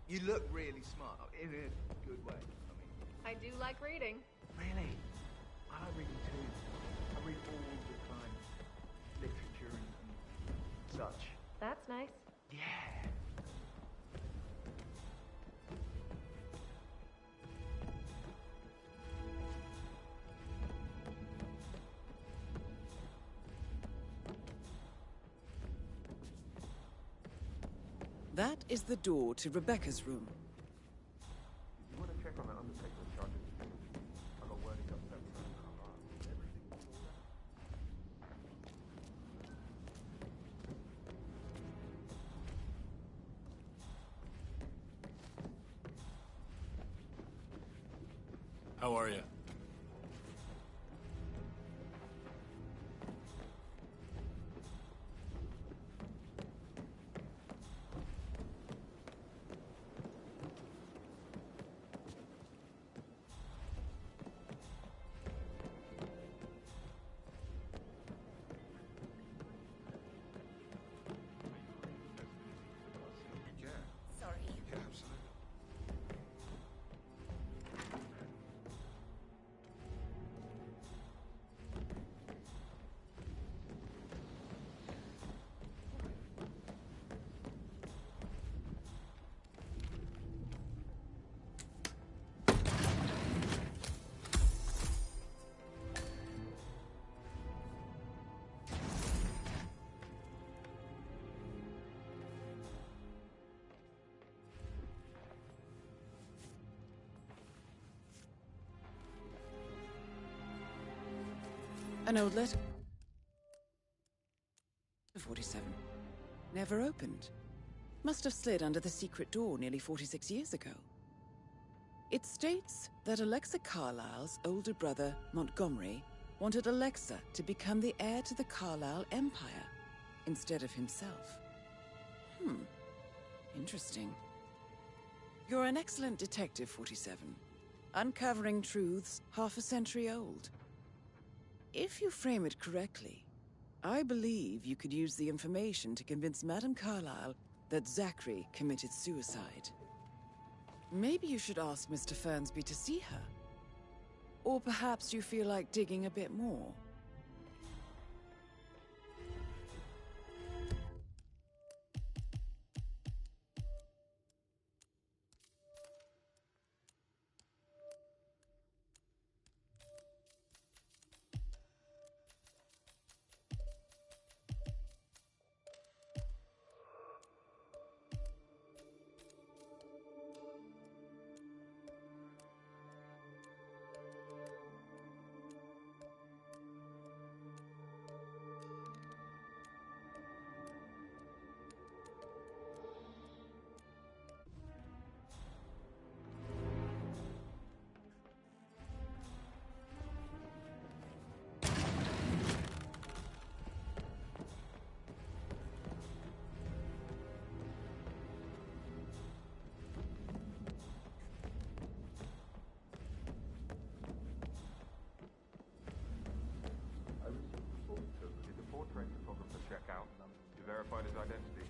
You look really smart, in a good way, I do like reading. Really? I like reading too. I read all the kind of literature and such. That's nice. Yeah. That is the door to Rebecca's room. You want to check on the undertaker's charges? I got word he got 7 grand. How are you? An old letter. 47. Never opened. Must have slid under the secret door nearly 46 years ago. It states that Alexa Carlyle's older brother, Montgomery, wanted Alexa to become the heir to the Carlyle Empire instead of himself. Interesting. You're an excellent detective, 47. Uncovering truths half a century old. If you frame it correctly, I believe you could use the information to convince Madame Carlyle that Zachary committed suicide. Maybe you should ask Mr. Fernsby to see her. Or perhaps you feel like digging a bit more. Verified his identity.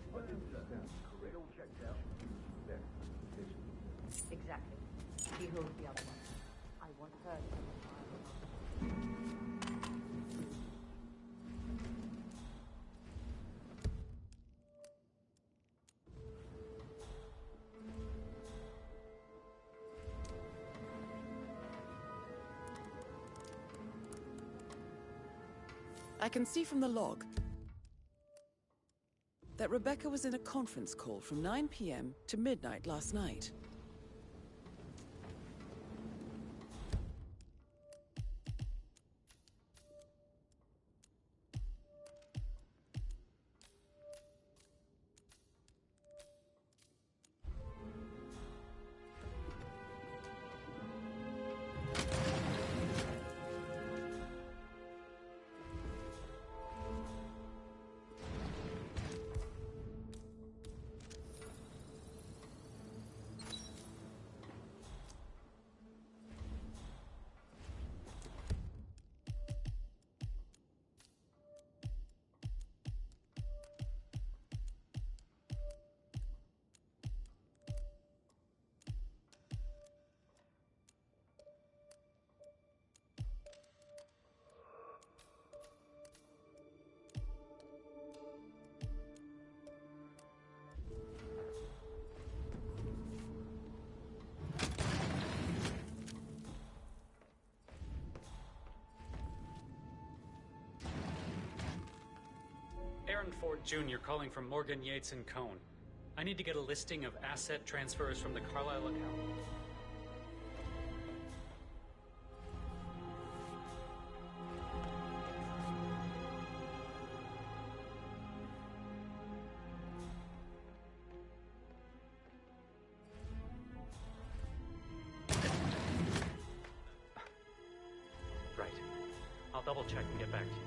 It all checked out. There. Exactly. He holds the other one. I want her to I can see from the log that Rebecca was in a conference call from 9 p.m. to midnight last night. Aaron Ford Jr. calling from Morgan, Yates & Cohn. I need to get a listing of asset transfers from the Carlyle account. Right. I'll double check and get back to you.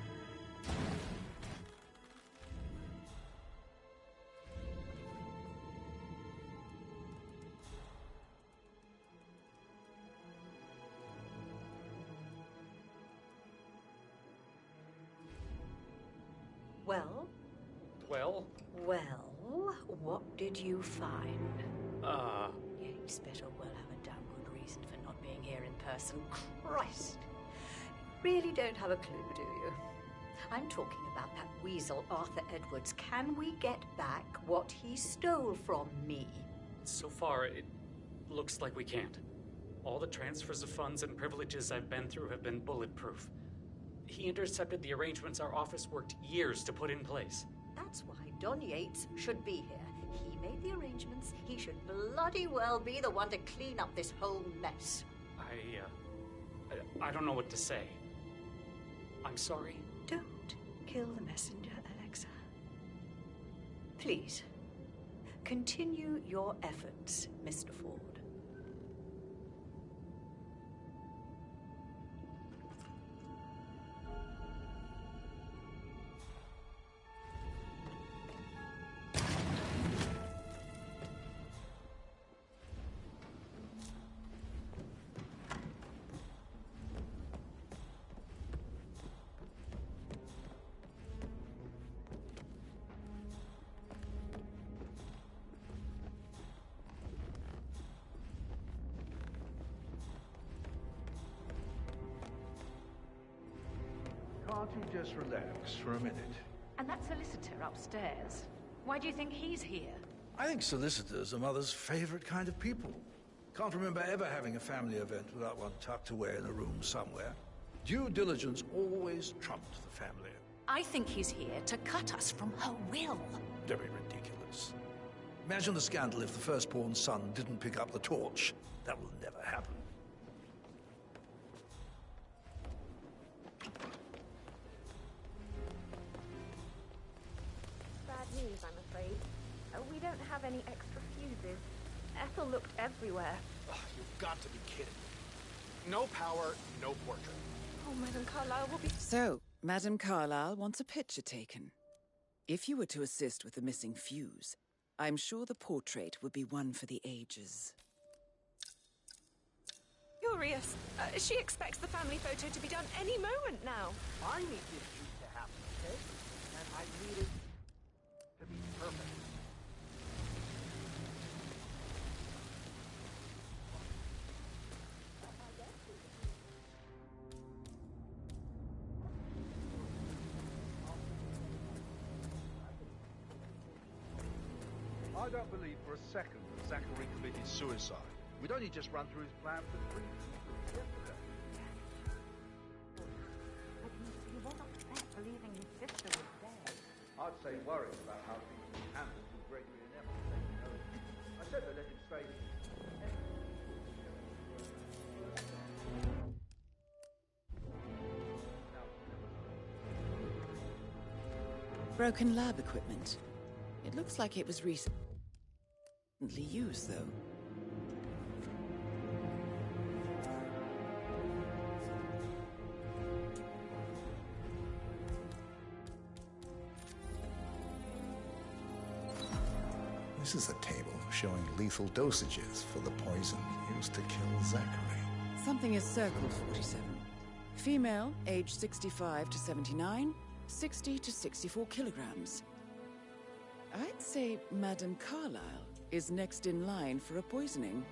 Well? Well? Well, what did you find? Yates better well have a damn good reason for not being here in person. Christ! You really don't have a clue, do you? I'm talking about that weasel, Arthur Edwards. Can we get back what he stole from me? So far, it looks like we can't. All the transfers of funds and privileges I've been through have been bulletproof. He intercepted the arrangements our office worked years to put in place. That's why Don Yates should be here. He made the arrangements. He should bloody well be the one to clean up this whole mess. I don't know what to say. I'm sorry. Don't kill the messenger, Alexa. Please, continue your efforts, Mr. Ford. Can't you just relax for a minute? And that solicitor upstairs, why do you think he's here? I think solicitors are Mother's favorite kind of people. Can't remember ever having a family event without one tucked away in a room somewhere. Due diligence always trumped the family. I think he's here to cut us from her will. Very ridiculous. Imagine the scandal if the firstborn son didn't pick up the torch. That will never happen. Bad news, I'm afraid. We don't have any extra fuses. Ethel looked everywhere. Oh, you've got to be kidding me. No power, no portrait. Oh, Madame Carlyle will be... So, Madame Carlyle wants a picture taken. If you were to assist with the missing fuse, I'm sure the portrait would be one for the ages. Furious. She expects the family photo to be done any moment now. I need this shoot to happen, okay? And I need it to be perfect. I don't believe for a second that Zachary committed suicide. We'd only just run through his plan for 3 weeks yesterday. But he was upset believing his sister was dead. I'd say worried about how things would be handled with Gregory and Emma taking over. I said they let him stay. Broken lab equipment. It looks like it was recently used, though. This is a table showing lethal dosages for the poison used to kill Zachary. Something is circled 47. Female, age 65 to 79, 60 to 64 kilograms. I'd say Madame Carlyle is next in line for a poisoning.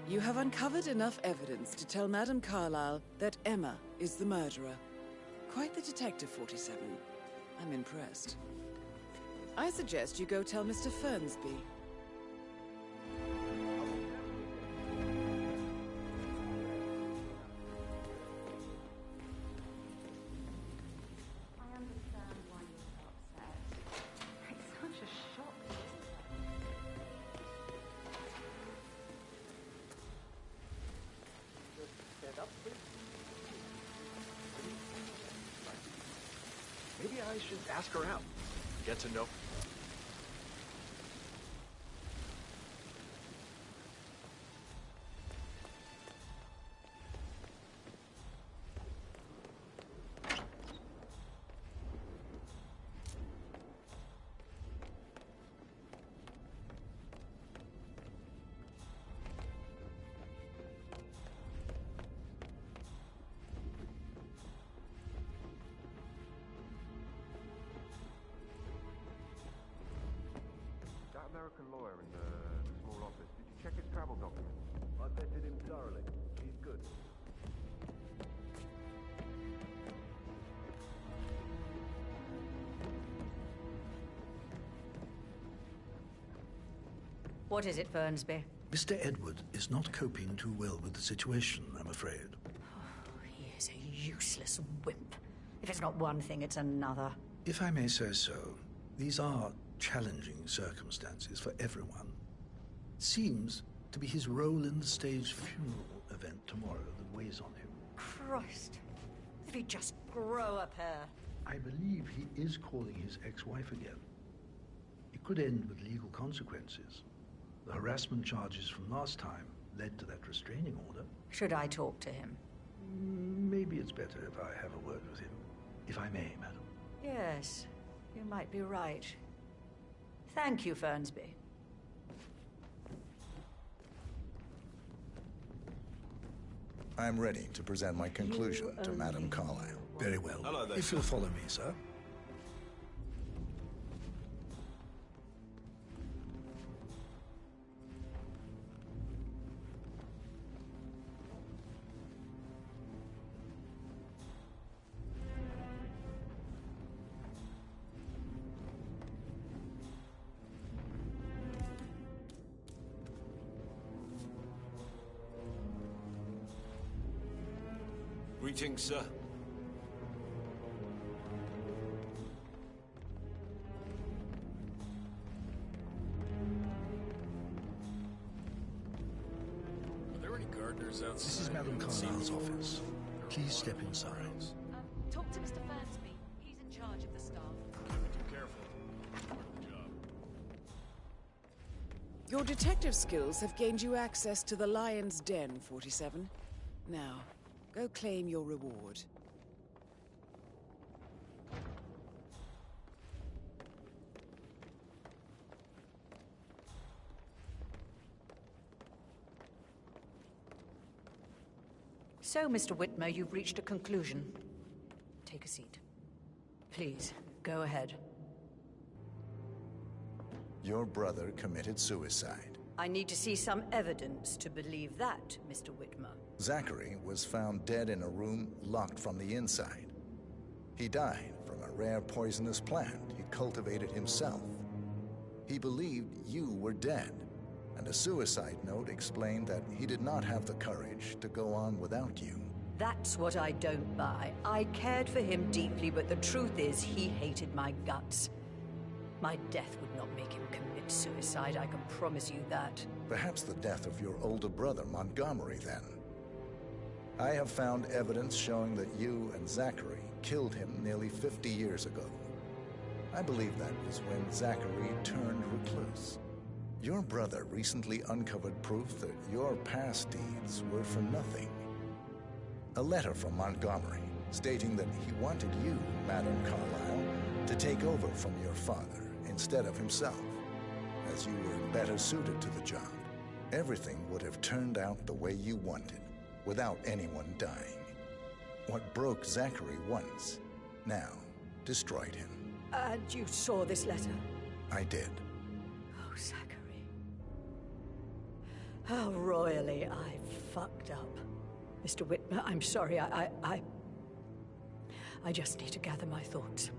You have uncovered enough evidence to tell Madame Carlyle that Emma is the murderer. Quite the detective, 47. I'm impressed. I suggest you go tell Mr. Fernsby. I understand why you're upset. It's such a shock. Just stand up, please. Maybe I should ask her out. Get to know. American lawyer in the small office. Did you check his travel documents? I vetted him thoroughly. He's good. What is it, Fernsby? Mr. Edward is not coping too well with the situation, I'm afraid. He is a useless wimp. If it's not one thing, it's another. If I may say so, these are challenging circumstances for everyone. It seems to be his role in the staged funeral event tomorrow that weighs on him. Christ. If he'd just grow a pair. I believe he is calling his ex-wife again. It could end with legal consequences. The harassment charges from last time led to that restraining order. Should I talk to him? Maybe it's better if I have a word with him. If I may, madam. Yes, you might be right. Thank you, Fernsby. I'm ready to present my conclusion to Madame Carlyle. Very well. Hello there, if you'll follow me, sir. Greetings, sir. Are there any gardeners outside? This is Madame Carlyle's office. Please step inside. Talk to Mr. Fernsby. He's in charge of the staff. Be careful. Part of the job. Your detective skills have gained you access to the Lion's Den, 47. Now, go claim your reward. So, Mr. Whitmer, you've reached a conclusion. Take a seat. Please, go ahead. Your brother committed suicide. I need to see some evidence to believe that, Mr. Whitmer. Zachary was found dead in a room locked from the inside. He died from a rare poisonous plant he cultivated himself. He believed you were dead, and a suicide note explained that he did not have the courage to go on without you. That's what I don't buy. I cared for him deeply, but the truth is he hated my guts. My death would not make him commit suicide, I can promise you that. Perhaps the death of your older brother, Montgomery, then. I have found evidence showing that you and Zachary killed him nearly 50 years ago. I believe that was when Zachary turned recluse. Your brother recently uncovered proof that your past deeds were for nothing. A letter from Montgomery stating that he wanted you, Madame Carlyle, to take over from your father instead of himself, as you were better suited to the job. Everything would have turned out the way you wanted, without anyone dying. What broke Zachary once, now destroyed him. And you saw this letter? I did. Oh, Zachary. How royally I fucked up. Mr. Whitmer, I'm sorry, I just need to gather my thoughts.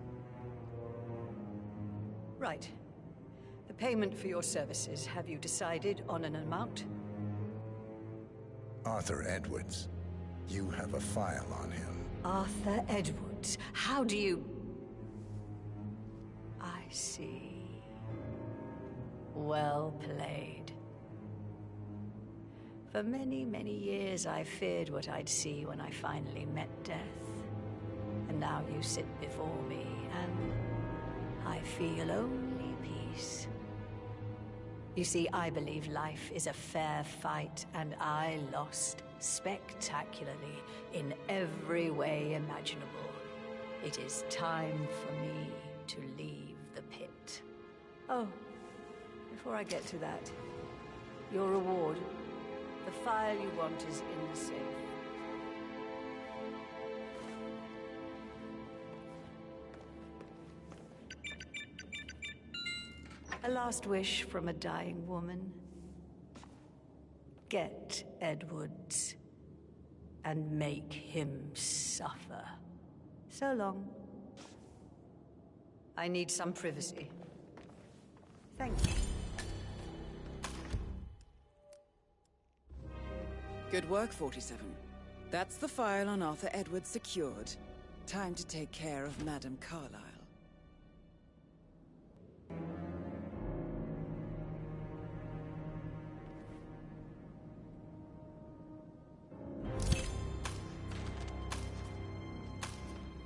Right. The payment for your services, have you decided on an amount? Arthur Edwards. You have a file on him. Arthur Edwards? How do you... I see. Well played. For many, many years I feared what I'd see when I finally met death. And now you sit before me, and I feel only peace. You see, I believe life is a fair fight, and I lost spectacularly in every way imaginable. It is time for me to leave the pit. Oh, before I get to that, your reward. The file you want is in the safe. A last wish from a dying woman. Get Edwards and make him suffer. So long. I need some privacy. Thank you. Good work, 47. That's the file on Arthur Edwards secured. Time to take care of Madame Carlyle.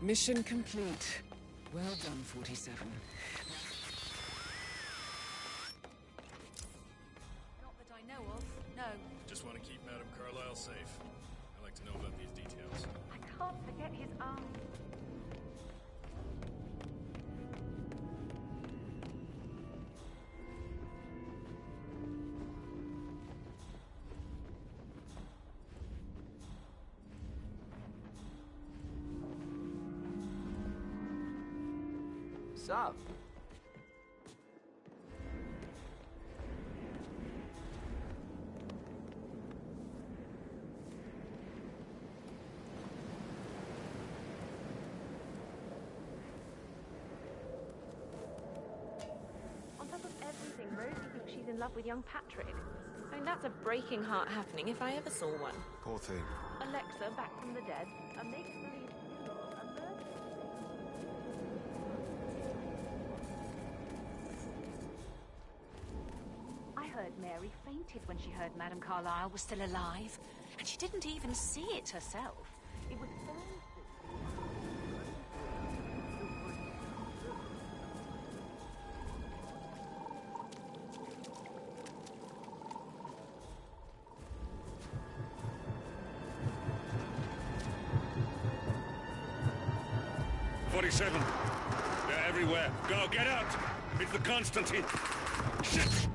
Mission complete. Well done, 47. Not that I know of, no. Just want to keep Madame Carlyle safe. I like to know about these details. I can't forget his arm. Sup? On top of everything, Rosie thinks she's in love with young Patrick. I mean, that's a breaking heart happening if I ever saw one. Poor thing. Alexa, back from the dead, a make-believe funeral, a murder. I heard Mary fainted when she heard Madame Carlyle was still alive, and she didn't even see it herself. It was They're everywhere. Go, get out! It's the Constantine. Shit!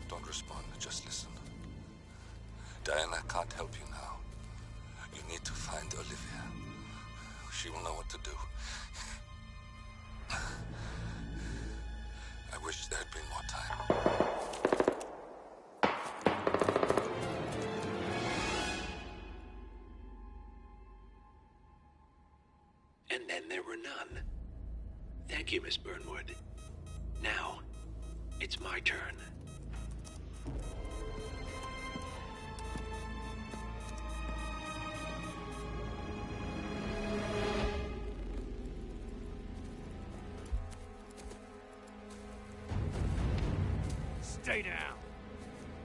Don't respond, just listen. Diana can't help you now. You need to find Olivia. She will know what to do. I wish there had been more time. And then there were none. Thank you, Miss Burnwood. Now, it's my turn. Stay down.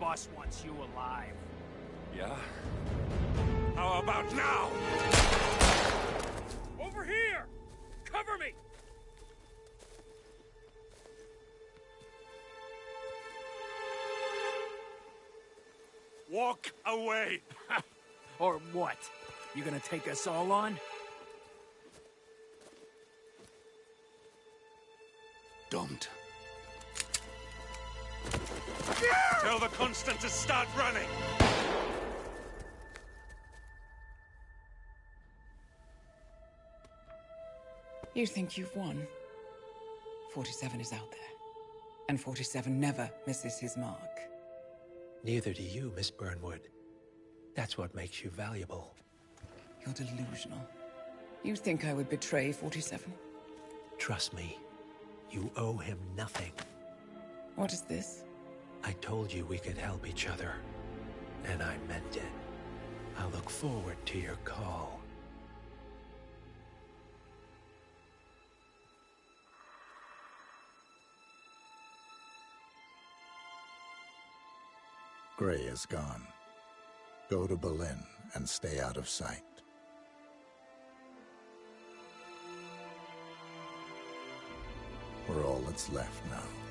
Boss wants you alive. Yeah? How about now? Over here! Cover me! Walk away! Or what? You gonna take us all on? Don't. Tell the Constant to start running! You think you've won? 47 is out there. And 47 never misses his mark. Neither do you, Miss Burnwood. That's what makes you valuable. You're delusional. You think I would betray 47? Trust me, you owe him nothing. What is this? I told you we could help each other, and I meant it. I look forward to your call. Gray is gone. Go to Berlin and stay out of sight. We're all that's left now.